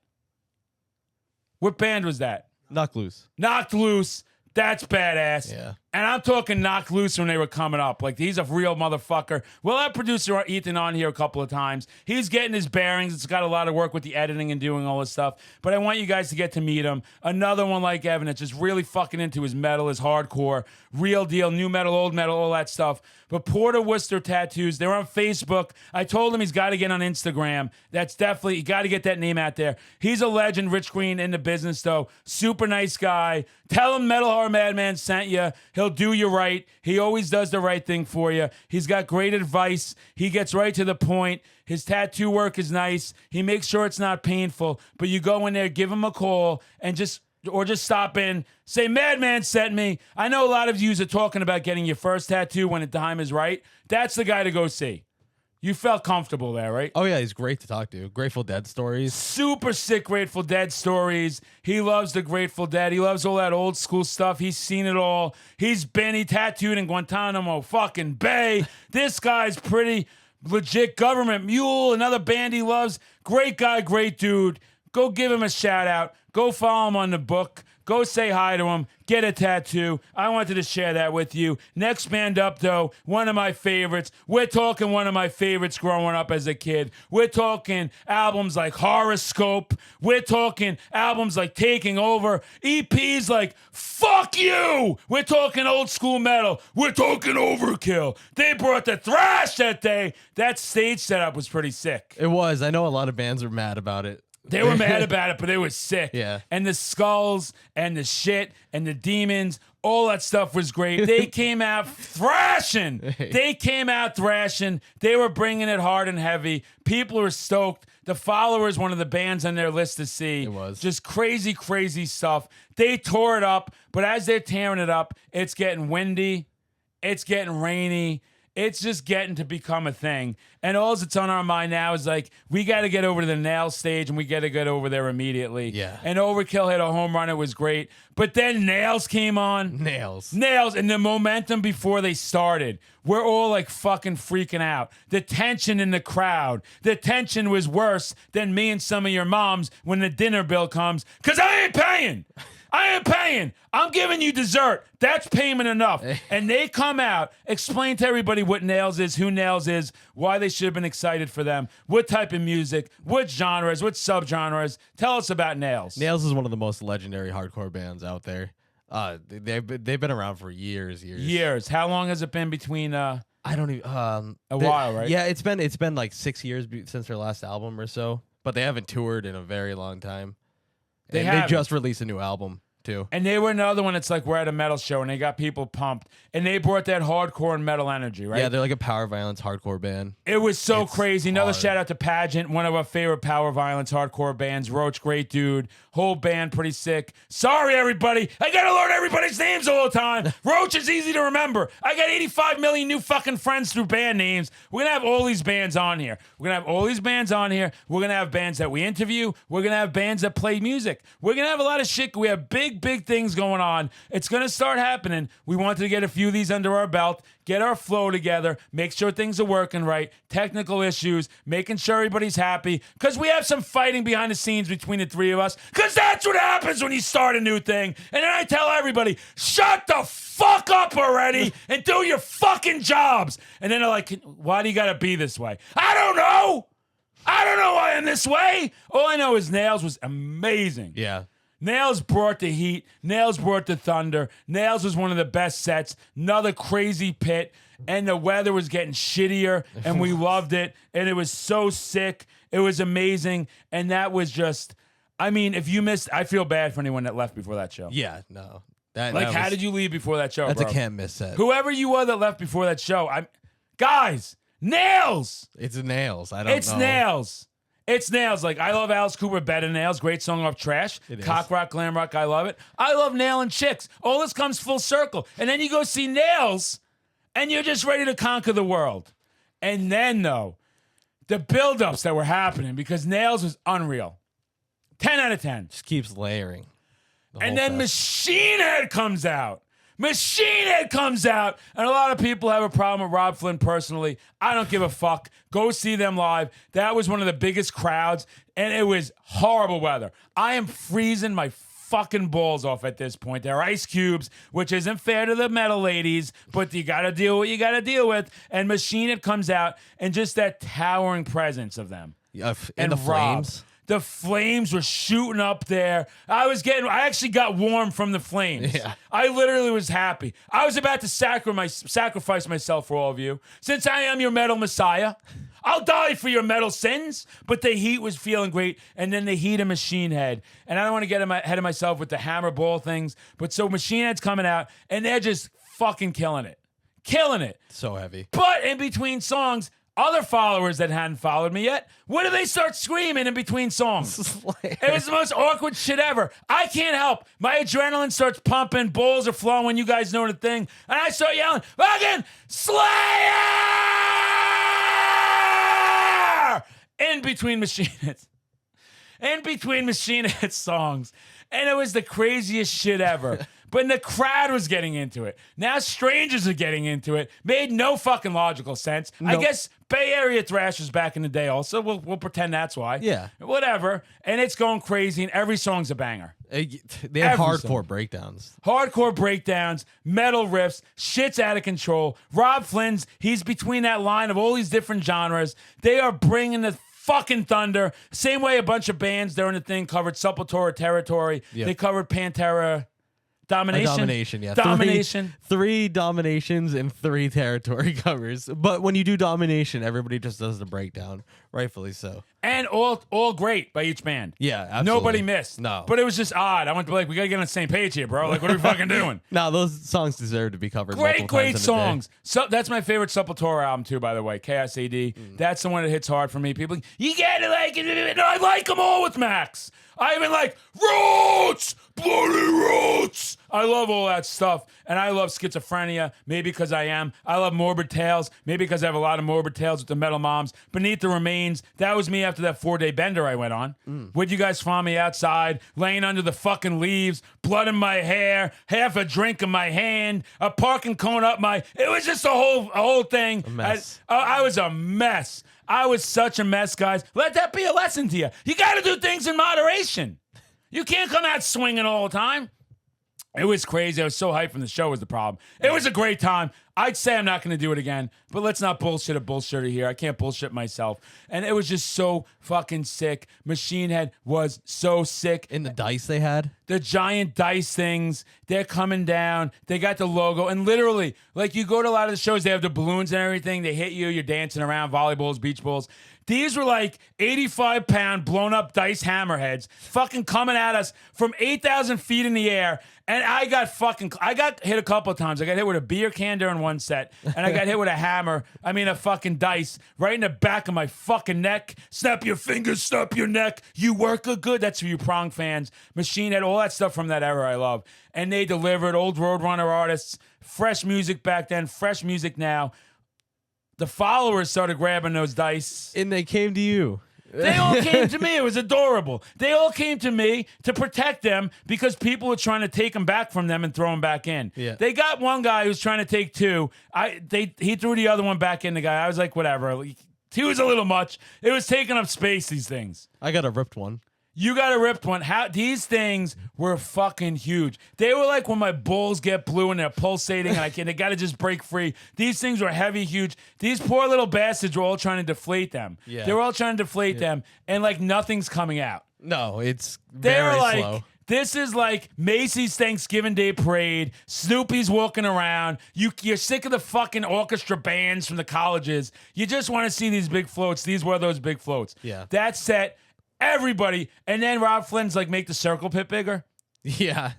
What band was that? Knocked Loose. Knocked Loose. That's badass. Yeah. And I'm talking knocked loose when they were coming up. Like, he's a real motherfucker. We'll have producer Ethan on here a couple of times. He's getting his bearings. It's got a lot of work with the editing and doing all this stuff. But I want you guys to get to meet him. Another one like Evan that's just really fucking into his metal, his hardcore, real deal, new metal, old metal, all that stuff. But Porter Worcester Tattoos, they're on Facebook. I told him he's got to get on Instagram. That's definitely, you got to get that name out there. He's a legend, Rich Green, in the business, though. Super nice guy. Tell him Metal Horror Madman sent you. He'll do you right. He always does the right thing for you. He's got great advice. He gets right to the point. His tattoo work is nice. He makes sure it's not painful. But you go in there, give him a call, and just stop in, say, Madman sent me. I know a lot of yous are talking about getting your first tattoo when the time is right. That's the guy to go see. You felt comfortable there, right? Oh, yeah, he's great to talk to. Grateful Dead stories. Super sick Grateful Dead stories. He loves the Grateful Dead. He loves all that old school stuff. He's seen it all. He tattooed in Guantanamo fucking Bay. This guy's pretty legit. Government Mule, another band he loves. Great guy, great dude. Go give him a shout out. Go follow him on the book. Go say hi to him. Get a tattoo. I wanted to share that with you. Next band up, though, one of my favorites. We're talking one of my favorites growing up as a kid. We're talking albums like Horoscope. We're talking albums like Taking Over. EPs like Fuck You. We're talking old school metal. We're talking Overkill. They brought the thrash that day. That stage setup was pretty sick. It was. I know a lot of bands are mad about it. They were mad about it, but they were sick. Yeah. And the skulls and the shit and the demons, all that stuff was great. They came out thrashing. They came out thrashing. They were bringing it hard and heavy. People were stoked. The Followers, one of the bands on their list to see. It was. Just crazy, crazy stuff. They tore it up, but as they're tearing it up, it's getting windy. It's getting rainy. It's just getting to become a thing. And all that's on our mind now is like, we got to get over to the Nails stage and we got to get over there immediately. Yeah. And Overkill hit a home run. It was great. But then Nails came on. Nails. And the momentum before they started. We're all like fucking freaking out. The tension in the crowd. The tension was worse than me and some of your moms when the dinner bill comes. Because I ain't paying. I ain't paying. I'm giving you dessert. That's payment enough. And they come out, explain to everybody what Nails is, who Nails is, why they should have been excited for them, what type of music, what genres, what subgenres. Tell us about Nails. Nails is one of the most legendary hardcore bands out there. They've been around for years. Years. How long has it been between? I don't even. A while, right? Yeah, it's been like 6 years since their last album or so. But they haven't toured in a very long time. They just released a new album too. And they were another one that's like, we're at a metal show and they got people pumped. And they brought that hardcore and metal energy, right? Yeah, they're like a power violence hardcore band. It was so crazy. Another hard. shout out to Pageant, one of our favorite power violence hardcore bands. Roach, great dude. Whole band, pretty sick. Sorry, everybody. I gotta learn everybody's names all the time. Roach is easy to remember. I got 85 million new fucking friends through band names. We're gonna have all these bands on here. We're gonna have bands that we interview. We're gonna have bands that play music. We're gonna have a lot of shit. We have big things going on. It's gonna start happening. We wanted to get a few of these under our belt, get our flow together, make sure things are working right, technical issues, making sure everybody's happy, because we have some fighting behind the scenes between the three of us, because that's what happens when you start a new thing. And then I tell everybody, shut the fuck up already and do your fucking jobs. And then they're like, why do you gotta be this way? I don't know why I'm this way. All I know is Nails was amazing. Yeah. Nails brought the heat. Nails brought the thunder. Nails was one of the best sets. Another crazy pit. And the weather was getting shittier. And we loved it. And it was so sick. It was amazing. And that was just, I mean, if you missed, I feel bad for anyone that left before that show. Yeah, no. How did you leave before that show, That's bro? a can't miss set. Whoever you were that left before that show, guys, Nails! It's Nails. I don't know. It's Nails. It's Nails. Like, I love Alice Cooper, Better Nails. Great song off Trash. It is. Cock rock, glam rock. I love it. I love nailing chicks. All this comes full circle. And then you go see Nails, and you're just ready to conquer the world. And then, though, the buildups that were happening, because Nails was unreal. 10 out of 10. Just keeps layering. And then Machine Head comes out. Machine Head comes out, and a lot of people have a problem with Rob Flynn personally. I don't give a fuck. Go see them live. That was one of the biggest crowds, and it was horrible weather. I am freezing my fucking balls off at this point. They're ice cubes, which isn't fair to the metal ladies, but you got to deal with what you got to deal with. And Machine Head comes out, and just that towering presence of them. And the Rob. flames. The flames were shooting up there. I actually got warm from the flames. Yeah. I literally was happy. I was about to sacrifice myself for all of you. Since I am your metal messiah, I'll die for your metal sins. But the heat was feeling great. And then the heat of Machine Head. And I don't want to get ahead of myself with the hammer ball things. But so Machine Head's coming out, and they're just fucking killing it. Killing it. So heavy. But in between songs, other followers that hadn't followed me yet, what do they start screaming in between songs? It was the most awkward shit ever. I can't help. My adrenaline starts pumping, balls are flowing, you guys know the thing, and I start yelling, fucking Slayer! In between Machine Heads. In between Machine Head songs. And it was the craziest shit ever. But the crowd was getting into it. Now strangers are getting into it. Made no fucking logical sense. Nope. I guess Bay Area thrashers back in the day also. We'll pretend that's why. Yeah. Whatever. And it's going crazy, and every song's a banger. They have Every hardcore song. breakdowns. Hardcore breakdowns, metal riffs, shit's out of control. Rob Flynn's, he's between that line of all these different genres. They are bringing the fucking thunder. Same way a bunch of bands during the thing covered Sepultura Territory. Yep. They covered Pantera. Domination, yeah. Domination. Three dominations and 3 territory covers. But when you do domination, everybody just does the breakdown. Rightfully so. And all great by each band. Yeah, absolutely. Nobody missed. No. But it was just odd. I went to be like, we got to get on the same page here, bro. Like, what are we fucking doing? No, those songs deserve to be covered. Great multiple times in a day. songs. So that's my favorite Sepultura album too, by the way. KSAD. That's the one that hits hard for me. People, you gotta like it. No, I like them all with Max. I even like Roots, Bloody Roots. I love all that stuff, and I love Schizophrenia. Maybe because I am. I love Morbid Tales. Maybe because I have a lot of Morbid Tales with the Metal Moms. Beneath the Remains. That was me after that 4-day bender I went on. Would you guys find me outside, laying under the fucking leaves, blood in my hair, half a drink in my hand, a parking cone up my. It was just a whole thing. A mess. I was a mess. I was such a mess, guys. Let that be a lesson to you. You got to do things in moderation. You can't come out swinging all the time. It was crazy. I was so hyped from the show was the problem. It was a great time. I'd say I'm not going to do it again, but let's not bullshit a bullshitter here. I can't bullshit myself. And it was just so fucking sick. Machine Head was so sick. And the dice they had. The giant dice things, they're coming down. They got the logo. And literally, like you go to a lot of the shows, they have the balloons and everything. They hit you. You're dancing around, volleyballs, beach balls. These were like 85-pound blown up dice hammerheads fucking coming at us from 8,000 feet in the air. And I got hit a couple of times. I got hit with a beer can during one set. And I got hit with a fucking dice right in the back of my fucking neck. Snap your fingers, snap your neck. You work a good. That's for you prong fans. Machine Head, all that stuff from that era I love. And they delivered old Roadrunner artists, fresh music back then, fresh music now. The followers started grabbing those dice. And they came to you. They all came to me. It was adorable. They all came to me to protect them because people were trying to take them back from them and throw them back in. Yeah. They got one guy who was trying to take 2. He threw the other one back in the guy. I was like, whatever. 2 was a little much. It was taking up space, these things. I got a ripped one. You got a ripped one. These things were fucking huge. They were like when my balls get blue and they're pulsating and they got to just break free. These things were heavy, huge. These poor little bastards were all trying to deflate them. Yeah. They were all trying to deflate them, and like nothing's coming out. No, it's They're very like, slow. this is like Macy's Thanksgiving Day Parade. Snoopy's walking around. You're sick of the fucking orchestra bands from the colleges. You just want to see these big floats. These were those big floats. Yeah. That set. Everybody, and then Rob Flynn's like, make the circle pit bigger. Yeah.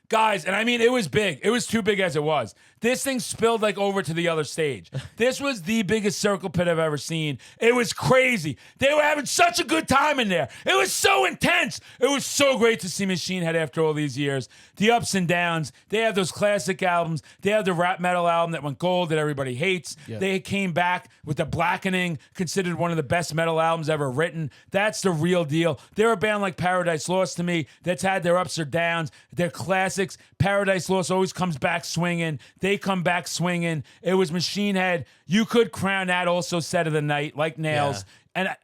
Guys, and I mean, it was big. It was too big as it was. This thing spilled like over to the other stage. This was the biggest circle pit I've ever seen. It was crazy. They were having such a good time in there. It was so intense. It was so great to see Machine Head after all these years. The ups and downs. They have those classic albums. They have the rap metal album that went gold that everybody hates. Yep. They came back with The Blackening, considered one of the best metal albums ever written. That's the real deal. They're a band like Paradise Lost to me that's had their ups or downs. They're classics. Paradise Lost always comes back swinging. They come back swinging. It was Machine Head. You could crown that also set of the night, like Nails. Yeah. And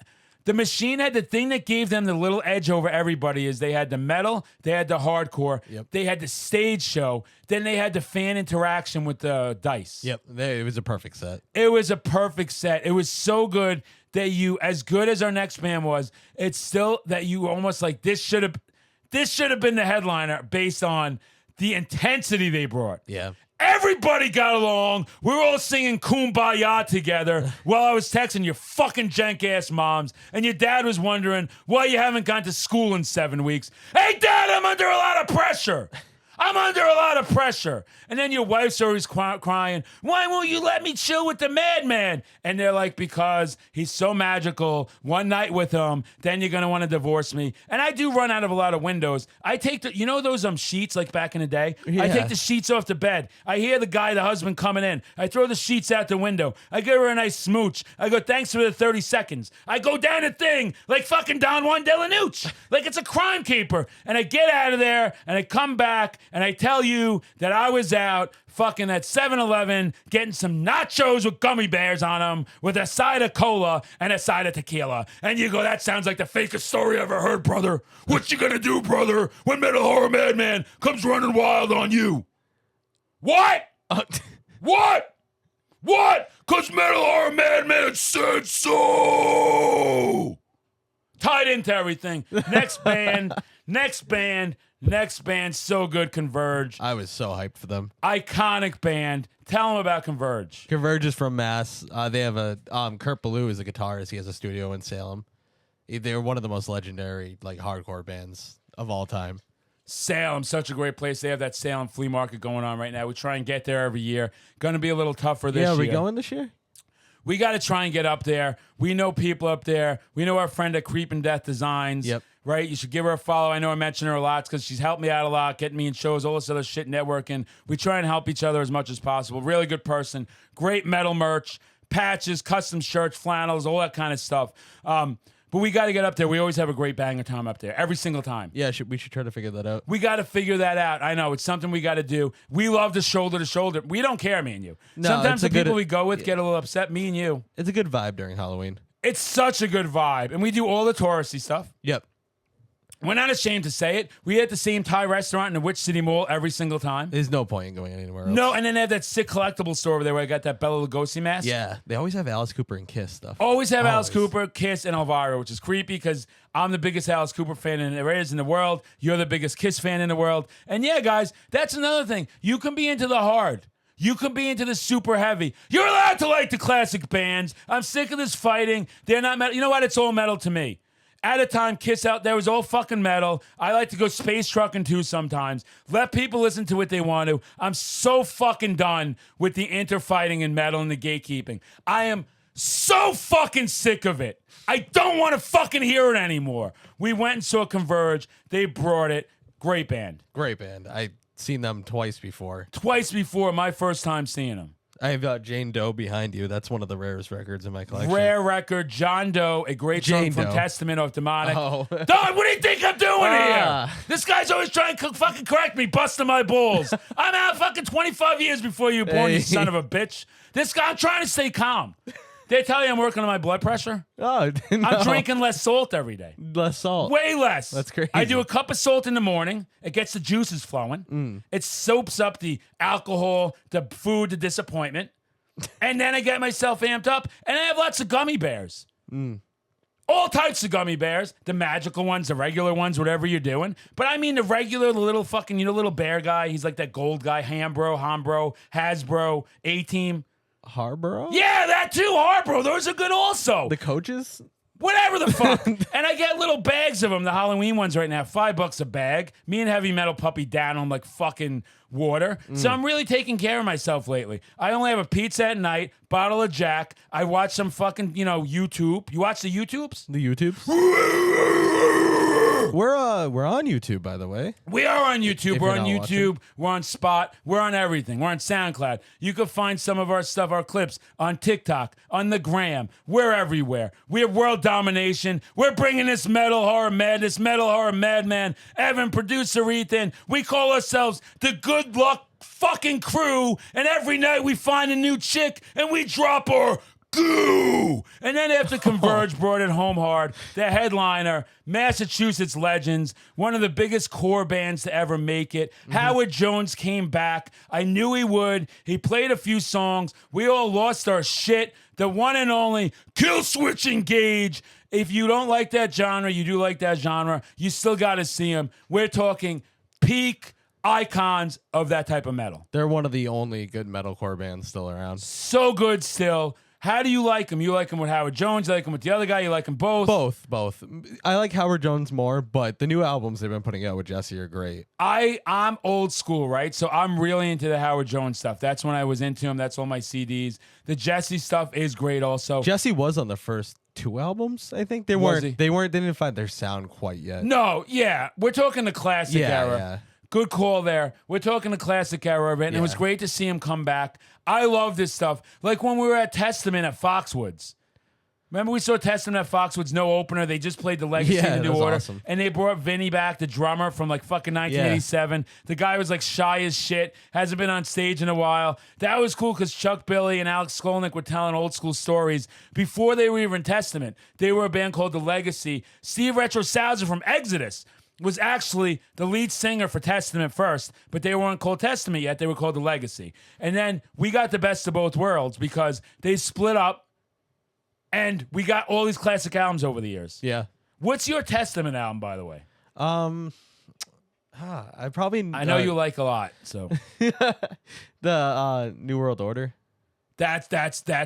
The Machine had the thing that gave them the little edge over everybody is they had the metal, they had the hardcore, they had the stage show, then they had the fan interaction with the dice. Yep, it was a perfect set. It was a perfect set. It was so good that you, as good as our next band was, it's still that you almost like this should have been the headliner based on the intensity they brought. Yeah. Everybody got along. We were all singing Kumbaya together while I was texting your fucking jank-ass moms, and your dad was wondering why you haven't gone to school in 7 weeks. Hey, Dad, I'm under a lot of pressure. And then your wife's always crying, why won't you let me chill with the Madman? And they're like, because he's so magical. One night with him, then you're going to want to divorce me. And I do run out of a lot of windows. I take those sheets like back in the day? Yeah. I take the sheets off the bed. I hear the husband coming in. I throw the sheets out the window. I give her a nice smooch. I go, thanks for the 30 seconds. I go down the thing like fucking Don Juan Delanucci, like it's a crime caper. And I get out of there and I come back and I tell you that I was out fucking at 7-Eleven getting some nachos with gummy bears on them with a side of cola and a side of tequila. And you go, that sounds like the fakest story I ever heard, brother. What you gonna do, brother, when Metal Horror Madman comes running wild on you? What? What? Because Metal Horror Madman said so. Tied into everything. Next band, so good, Converge. I was so hyped for them. Iconic band. Tell them about Converge. Converge is from Mass. They have a Kurt Ballou is a guitarist. He has a studio in Salem. They're one of the most legendary like hardcore bands of all time. Salem, such a great place. They have that Salem flea market going on right now. We try and get there every year. Going to be a little tougher this year. Yeah, are we going this year? We got to try and get up there. We know people up there. We know our friend at Creepin' Death Designs. Yep. Right? You should give her a follow. I know I mention her a lot because she's helped me out a lot, getting me in shows, all this other shit, networking. We try and help each other as much as possible. Really good person. Great metal merch, patches, custom shirts, flannels, all that kind of stuff. But we got to get up there. We always have a great bang of time up there, every single time. Yeah, we should try to figure that out. We got to figure that out. I know. It's something we got to do. We love the shoulder to shoulder. We don't care, me and you. No, sometimes the people we go with get a little upset, me and you. It's a good vibe during Halloween. It's such a good vibe. And we do all the touristy stuff. Yep. We're not ashamed to say it. We eat the same Thai restaurant in the Witch City Mall every single time. There's no point in going anywhere else. No, and then they have that sick collectible store over there where I got that Bela Lugosi mask. Yeah, they always have Alice Cooper and Kiss stuff. Always have Alice Cooper, Kiss, and Elvira, which is creepy because I'm the biggest Alice Cooper fan there is in the world. You're the biggest Kiss fan in the world. And yeah, guys, that's another thing. You can be into the hard. You can be into the super heavy. You're allowed to like the classic bands. I'm sick of this fighting. They're not metal. You know what? It's all metal to me. At a time, Kiss out there was all fucking metal. I like to go space trucking too sometimes. Let people listen to what they want to. I'm so fucking done with the interfighting and metal and the gatekeeping. I am so fucking sick of it. I don't want to fucking hear it anymore. We went and saw Converge. They brought it. Great band. Great band. I've seen them twice before. Twice before, my first time seeing them. I have Jane Doe behind you. That's one of the rarest records in my collection. Rare record, John Doe, a great song Jane from Doe. Testament of Demonic. Oh. Dog, what do you think I'm doing here? This guy's always trying to fucking correct me, busting my balls. I'm out fucking 25 years before you were born, you son of a bitch. This guy, I'm trying to stay calm. They tell you I'm working on my blood pressure? Oh, no. I'm drinking less salt every day. Less salt. Way less. That's crazy. I do a cup of salt in the morning. It gets the juices flowing. It soaps up the alcohol, the food, the disappointment. And then I get myself amped up, and I have lots of gummy bears. All types of gummy bears. The magical ones, the regular ones, whatever you're doing. But I mean the regular, the little fucking, little bear guy. He's like that gold guy. Hambro, Hasbro, A-Team. Harborough? Yeah, that too, Harbro. Those are good also. The coaches? Whatever the fuck. And I get little bags of them, the Halloween ones right now, $5 a bag. Me and Heavy Metal Puppy down on like fucking water. So I'm really taking care of myself lately. I only have a pizza at night, bottle of Jack. I watch some fucking, YouTube. You watch the YouTubes? The YouTubes? We're on YouTube, by the way. We are on YouTube. If We're you're on not YouTube. watching. We're on Spot. We're on everything. We're on SoundCloud. You can find some of our stuff, our clips, on TikTok, on the gram. We're everywhere. We have world domination. We're bringing this metal horror madness, metal horror madman. Evan, producer Ethan. We call ourselves the Good Luck fucking crew. And every night we find a new chick and we drop her Goo! And then after Converge brought it home hard, the headliner, Massachusetts legends, one of the biggest core bands to ever make it. Howard Jones came back. I knew he would. He played a few songs. We all lost our shit. The one and only Kill Switch Engage. If you don't like that genre, you do like that genre, you still got to see him. We're talking peak icons of that type of metal. They're one of the only good metalcore bands still around. So good still. How do you like him? You like him with Howard Jones? You like him with the other guy? You like them both? Both. I like Howard Jones more, but the new albums they've been putting out with Jesse are great. I'm old school, right? So I'm really into the Howard Jones stuff. That's when I was into him. That's all my CDs. The Jesse stuff is great also. Jesse was on the first 2 albums, I think. They didn't find their sound quite yet. No, yeah. We're talking the classic era. Yeah. Good call there. We're talking the classic era of it, and it was great to see him come back. I love this stuff. Like when we were at Testament at Foxwoods. Remember we saw Testament at Foxwoods, no opener. They just played the Legacy in the New Order. Awesome. And they brought Vinny back, the drummer from like fucking 1987. The guy was like shy as shit. Hasn't been on stage in a while. That was cool because Chuck Billy and Alex Skolnick were telling old school stories. Before they were even Testament, they were a band called The Legacy. Steve Retro Souser from Exodus was actually the lead singer for Testament first, but they weren't called Testament yet. They were called The Legacy. And then we got the best of both worlds because they split up and we got all these classic albums over the years. Yeah. What's your Testament album, by the way? I know you like a lot, so. The New World Order. That's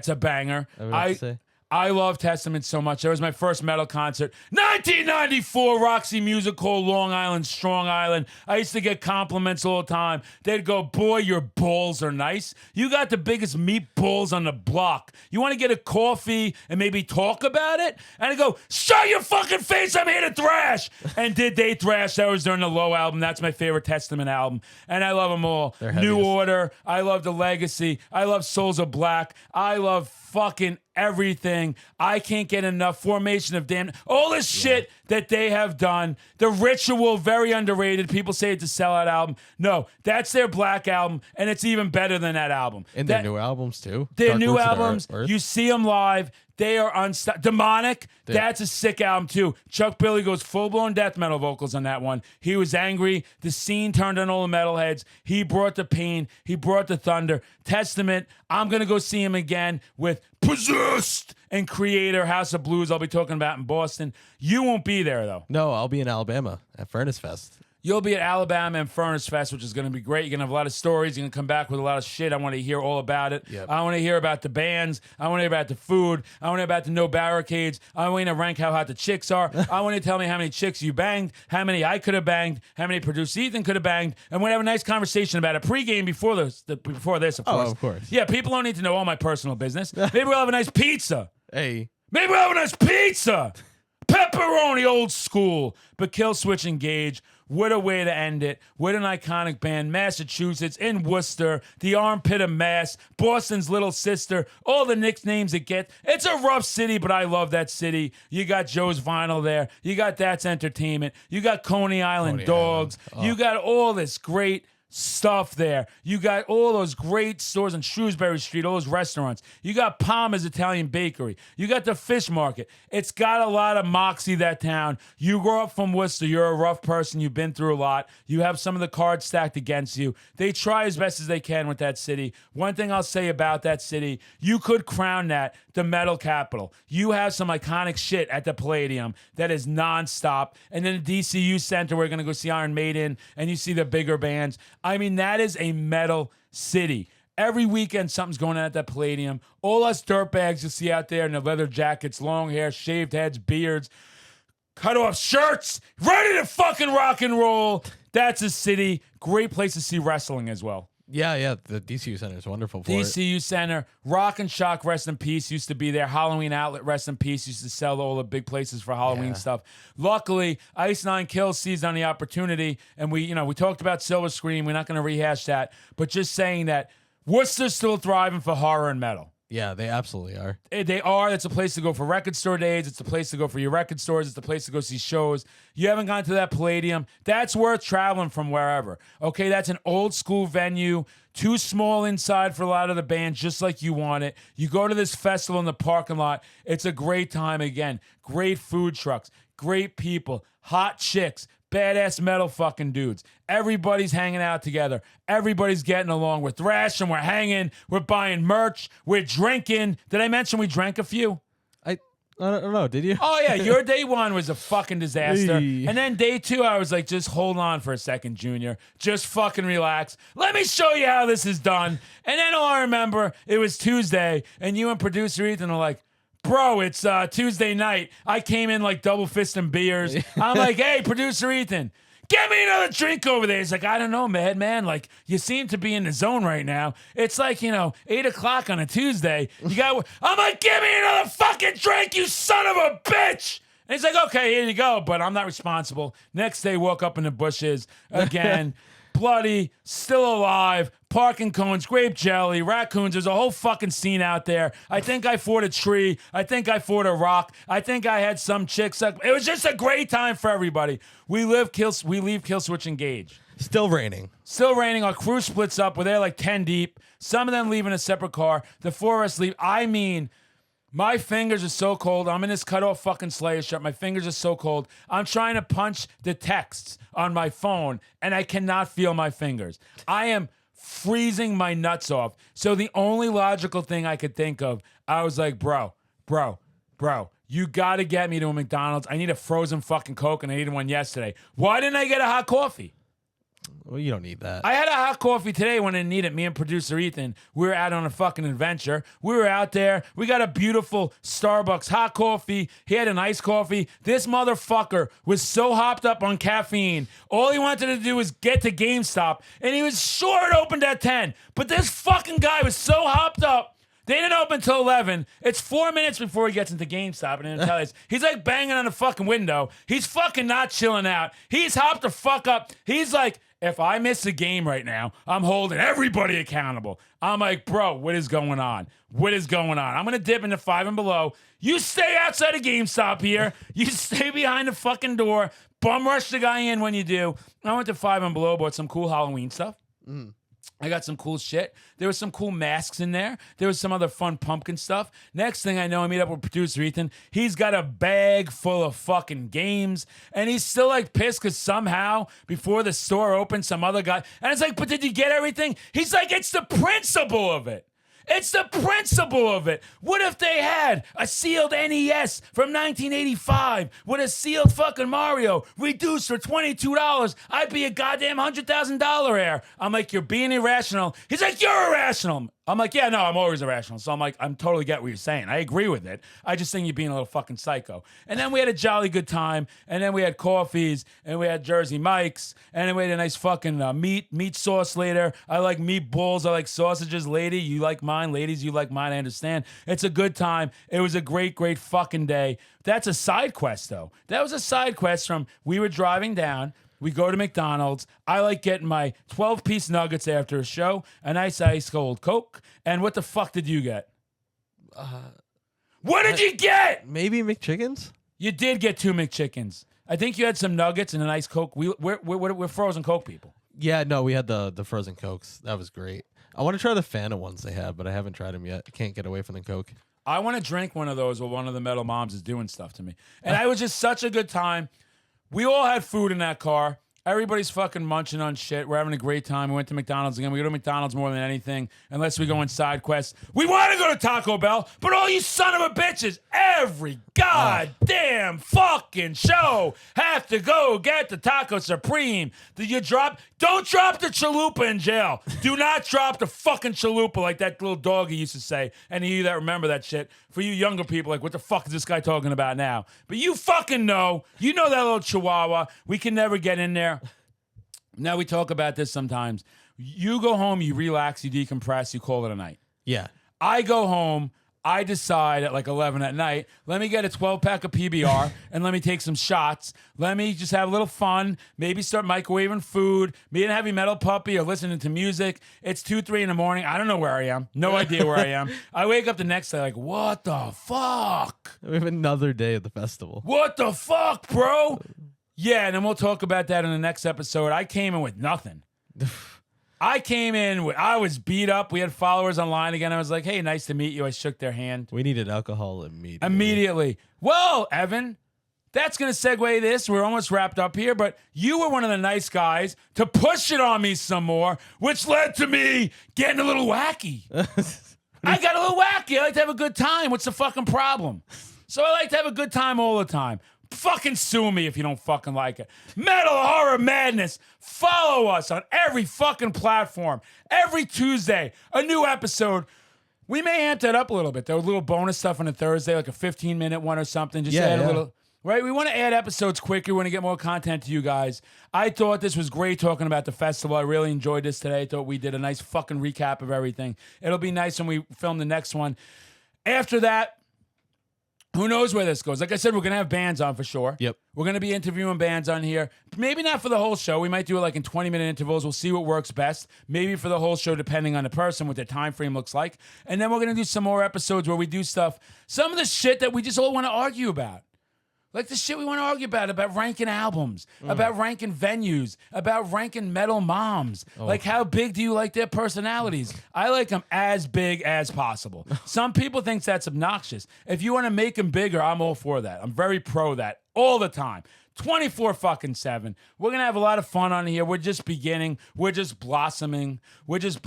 a banger. I would have to say. I love Testament so much. That was my first metal concert. 1994 Roxy Music Hall, Long Island, Strong Island. I used to get compliments all the time. They'd go, boy, your balls are nice. You got the biggest meatballs on the block. You want to get a coffee and maybe talk about it? And I go, shut your fucking face, I'm here to thrash. And did they thrash? That was during the Low album. That's my favorite Testament album. And I love them all. New Order. I love The Legacy. I love Souls of Black. I love fucking everything. I can't get enough. Formation of Damned. All this shit that they have done. The Ritual, very underrated. People say it's a sellout album. No, that's their Black album, and it's even better than that album. And their new albums, too. Their Dark new Roots of albums, Earth. you see them live. They are Demonic. That's a sick album, too. Chuck Billy goes full-blown death metal vocals on that one. He was angry. The scene turned on all the metalheads. He brought the pain. He brought the thunder. Testament, I'm going to go see him again with Possessed and Creator, House of Blues. I'll be talking about in Boston. You won't be there, though. No, I'll be in Alabama at Furnace Fest. You'll be at Alabama and Furnace Fest, which is going to be great. You're going to have a lot of stories. You're going to come back with a lot of shit. I want to hear all about it. Yep. I want to hear about the bands. I want to hear about the food. I want to hear about the no barricades. I want to rank how hot the chicks are. I want to tell me how many chicks you banged, how many I could have banged, how many producer Ethan could have banged, and we're going to have a nice conversation about it pregame before this, of course. Oh, of course. Yeah, people don't need to know all my personal business. Maybe we'll have a nice pizza. Hey. Maybe we'll have a nice pizza. Pepperoni, old school. But Kill Switch Engage. What a way to end it. What an iconic band. Massachusetts, in Worcester, the armpit of Mass, Boston's little sister, all the nicknames it gets. It's a rough city, but I love that city. You got Joe's Vinyl there. You got That's Entertainment. You got Coney Island Dogs. You got all this great stuff there. You got all those great stores on Shrewsbury Street, all those restaurants. You got Palmer's Italian Bakery. You got the fish market. It's got a lot of moxie, that town. You grew up from Worcester. You're a rough person. You've been through a lot. You have some of the cards stacked against you. They try as best as they can with that city. One thing I'll say about that city, you could crown that the metal capital. You have some iconic shit at the Palladium that is nonstop. And then the DCU Center, we're going to go see Iron Maiden, and you see the bigger bands. I mean, that is a metal city. Every weekend, something's going on at that Palladium. All us dirtbags you see out there in the leather jackets, long hair, shaved heads, beards, cut off shirts, ready to fucking rock and roll. That's a city. Great place to see wrestling as well. Yeah, the DCU Center is wonderful for DCU Center, Rock and Shock, rest in peace, used to be there. Halloween Outlet, rest in peace, used to sell all the big places for Halloween stuff. Luckily, Ice Nine Kills seized on the opportunity, and we talked about Silver Screen. We're not going to rehash that, but just saying that Worcester's still thriving for horror and metal. Yeah, they absolutely are. They are. That's a place to go for record store days. It's a place to go for your record stores. It's a place to go see shows. You haven't gone to that Palladium. That's worth traveling from wherever. Okay, that's an old school venue. Too small inside for a lot of the bands, just like you want it. You go to this festival in the parking lot. It's a great time again. Great food trucks. Great people. Hot chicks. Badass metal fucking dudes. Everybody's hanging out together. Everybody's getting along. We're thrashing. We're hanging. We're buying merch. We're drinking. Did I mention we drank a few? I don't know. Did you? Oh, yeah. Your day one was a fucking disaster. Hey. And then day two, I was like, just hold on for a second, Junior. Just fucking relax. Let me show you how this is done. And then all I remember, it was Tuesday, and you and producer Ethan are like, bro, it's Tuesday night. I came in like double fisting beers. I'm like, hey, producer Ethan, get me another drink over there. He's like, I don't know, man. Like, you seem to be in the zone right now. It's like, 8 o'clock on a Tuesday. I'm like, give me another fucking drink, you son of a bitch. And he's like, okay, here you go. But I'm not responsible. Next day, woke up in the bushes again. Bloody, still alive, parking cones, grape jelly, raccoons. There's a whole fucking scene out there. I think I fought a tree. I think I fought a rock. I think I had some chicks. It was just a great time for everybody. We leave Killswitch engaged. Still raining. Still raining. Our crew splits up. We're there like 10 deep. Some of them leave in a separate car. The four of us leave. I mean, my fingers are so cold. I'm in this cut-off fucking Slayer shirt. My fingers are so cold. I'm trying to punch the texts on my phone, and I cannot feel my fingers. I am freezing my nuts off. So the only logical thing I could think of, I was like, bro, you got to get me to a McDonald's. I need a frozen fucking Coke, and I needed one yesterday. Why didn't I get a hot coffee? Well, you don't need that. I had a hot coffee today when I didn't need it. Me and producer Ethan, we were out on a fucking adventure. We were out there. We got a beautiful Starbucks hot coffee. He had an iced coffee. This motherfucker was so hopped up on caffeine. All he wanted to do was get to GameStop, and he was sure it opened at 10. But this fucking guy was so hopped up. They didn't open until 11. It's 4 minutes before he gets into GameStop. And then tell us, he's like banging on the fucking window. He's fucking not chilling out. He's hopped the fuck up. He's like, if I miss a game right now, I'm holding everybody accountable. I'm like, bro, what is going on? What is going on? I'm going to dip into Five and Below. You stay outside of GameStop here. You stay behind the fucking door. Bum rush the guy in when you do. I went to Five and Below, bought some cool Halloween stuff. I got some cool shit. There was some cool masks in there. There was some other fun pumpkin stuff. Next thing I know, I meet up with producer Ethan. He's got a bag full of fucking games, and he's still like pissed because somehow before the store opened, some other guy, and it's like, but did you get everything? He's like, it's the principle of it. It's the principle of it. What if they had a sealed NES from 1985 with a sealed fucking Mario reduced for $22? I'd be a goddamn $100,000 heir. I'm like, you're being irrational. He's like, you're irrational. I'm like, yeah, no, I'm always irrational. So I'm like, I'm totally get what you're saying. I agree with it. I just think you're being a little fucking psycho. And then we had a jolly good time. And then we had coffees. And we had Jersey Mike's. And then we had a nice fucking meat sauce later. I like meatballs. I like sausages. Lady, you like mine. Ladies, you like mine. I understand. It's a good time. It was a great, great fucking day. That's a side quest, though. That was a side quest from we were driving down. We go to McDonald's. I like getting my 12-piece nuggets after a show, a nice ice cold Coke. And what the fuck did you get? What did you get? Maybe McChickens? You did get 2 McChickens. I think you had some nuggets and an ice Coke. We're frozen Coke people. Yeah, no, we had the frozen Cokes. That was great. I want to try the Fanta ones they have, but I haven't tried them yet. I can't get away from the Coke. I want to drink one of those while one of the metal moms is doing stuff to me. And I was just such a good time. We all had food in that car. Everybody's fucking munching on shit. We're having a great time. We went to McDonald's again. We go to McDonald's more than anything, unless we go on side quests. We want to go to Taco Bell, but all you son of a bitches, every goddamn fucking show have to go get the Taco Supreme. Don't drop the chalupa in jail. Do not drop the fucking chalupa like that little doggy used to say. And you that remember that shit. For you younger people, like, what the fuck is this guy talking about now? But you fucking know. You know that little chihuahua. We can never get in there. Now we talk about this sometimes. You go home, you relax, you decompress, you call it a night. Yeah. I go home, I decide at like 11 at night, let me get a 12-pack of PBR and let me take some shots. Let me just have a little fun, maybe start microwaving food, me and Heavy Metal Puppy or listening to music. It's 2, 3 in the morning. I don't know where I am. No idea where I am. I wake up the next day like, what the fuck? We have another day at the festival. What the fuck, bro? Yeah, and then we'll talk about that in the next episode. I came in with nothing. I was beat up. We had followers online again. I was like, hey, nice to meet you. I shook their hand. We needed alcohol immediately. Immediately. Well, Evan, that's going to segue this. We're almost wrapped up here, but you were one of the nice guys to push it on me some more, which led to me getting a little wacky. I got a little wacky. I like to have a good time. What's the fucking problem? So I like to have a good time all the time. Fucking sue me if you don't fucking like it. Metal Horror Madness. Follow us on every fucking platform. Every Tuesday, a new episode. We may amp that up a little bit. There was a little bonus stuff on a Thursday, like a 15-minute one or something. Just add a little. Right? We want to add episodes quicker. We want to get more content to you guys. I thought this was great talking about the festival. I really enjoyed this today. I thought we did a nice fucking recap of everything. It'll be nice when we film the next one. After that, who knows where this goes? Like I said, we're going to have bands on for sure. Yep. We're going to be interviewing bands on here. Maybe not for the whole show. We might do it like in 20-minute intervals. We'll see what works best. Maybe for the whole show, depending on the person, what their time frame looks like. And then we're going to do some more episodes where we do stuff, some of the shit that we just all want to argue about. Like the shit we want to argue about ranking albums, about ranking venues, about ranking metal moms. Like how big do you like their personalities? I like them as big as possible. Some people think that's obnoxious. If you want to make them bigger, I'm all for that. I'm very pro that all the time. 24-7. We're going to have a lot of fun on here. We're just beginning. We're just blossoming. We're just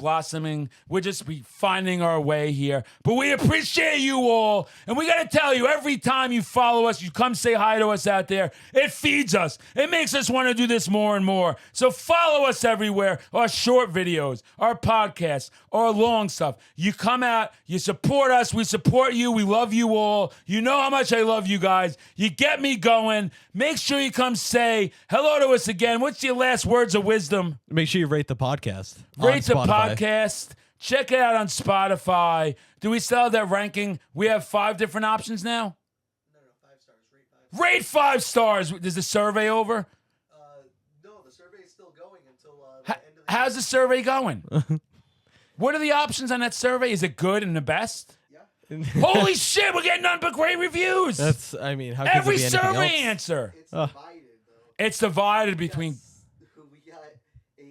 finding our way here. But we appreciate you all. And we got to tell you, every time you follow us, you come say hi to us out there, it feeds us. It makes us want to do this more and more. So follow us everywhere. Our short videos, our podcasts, our long stuff. You come out, you support us. We support you. We love you all. You know how much I love you guys. You get me going. Make sure you come say hello to us again. What's your last words of wisdom? Make sure you rate the podcast. Rate the podcast. Check it out on Spotify. Do we still have that ranking? We have 5 different options now? No, 5 stars. Rate 5 stars. Rate 5 stars. Is the survey over? No, the survey is still going until the end of the How's the survey going? What are the options on that survey? Is it good and the best? Yeah. Holy shit, we're getting none but great reviews. How could Every there be anything survey else? answer. It's divided, though. It's divided between... We got a 88%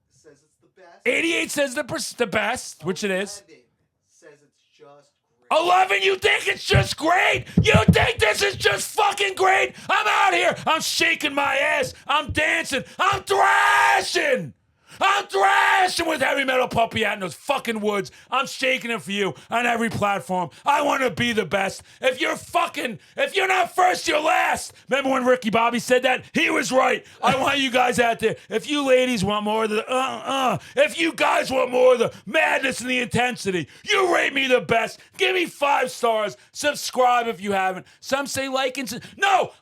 says it's the best. 88 says the best, which it is. 11 says it's just great. 11, you think it's just great? You think this is just fucking great? I'm out here. I'm shaking my ass. I'm dancing. I'm thrashing. I'm thrashing with Heavy Metal Puppy out in those fucking woods. I'm shaking it for you on every platform. I want to be the best. If you're not first, you're last. Remember when Ricky Bobby said that? He was right. I want you guys out there. If you ladies want more of the if you guys want more of the madness and the intensity, you rate me the best. Give me 5 stars. Subscribe if you haven't. Some say like and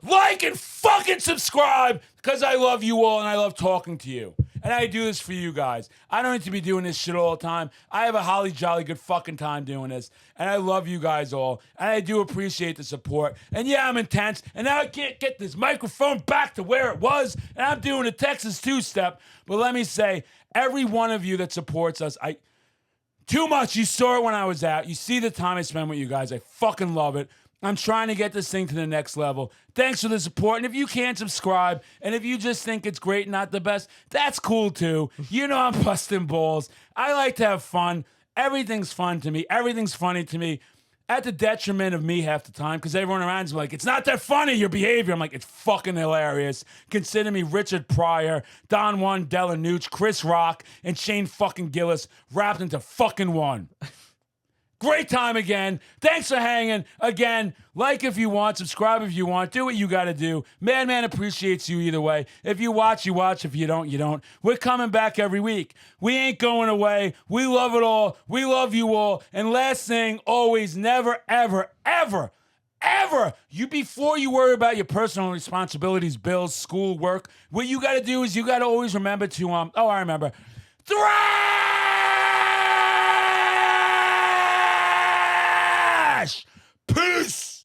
like and fucking subscribe because I love you all and I love talking to you. And I do this for you guys. I don't need to be doing this shit all the time. I have a holly jolly good fucking time doing this. And I love you guys all. And I do appreciate the support. And yeah, I'm intense. And now I can't get this microphone back to where it was. And I'm doing a Texas two-step. But let me say, every one of you that supports us, too much. You saw it when I was out. You see the time I spend with you guys. I fucking love it. I'm trying to get this thing to the next level. Thanks for the support. And if you can't subscribe, and if you just think it's great, not the best, that's cool too. You know I'm busting balls. I like to have fun. Everything's fun to me. Everything's funny to me. At the detriment of me half the time, because everyone around is like, it's not that funny, your behavior. I'm like, it's fucking hilarious. Consider me Richard Pryor, Don Juan Delanucci, Chris Rock, and Shane fucking Gillis wrapped into fucking one. Great time again. Thanks for hanging. Again, like if you want, subscribe if you want. Do what you got to do. Madman appreciates you either way. If you watch, you watch. If you don't, you don't. We're coming back every week. We ain't going away. We love it all. We love you all. And last thing, always, never, ever, ever, ever, before you worry about your personal responsibilities, bills, school, work, what you got to do is you got to always remember to, I remember, thrive!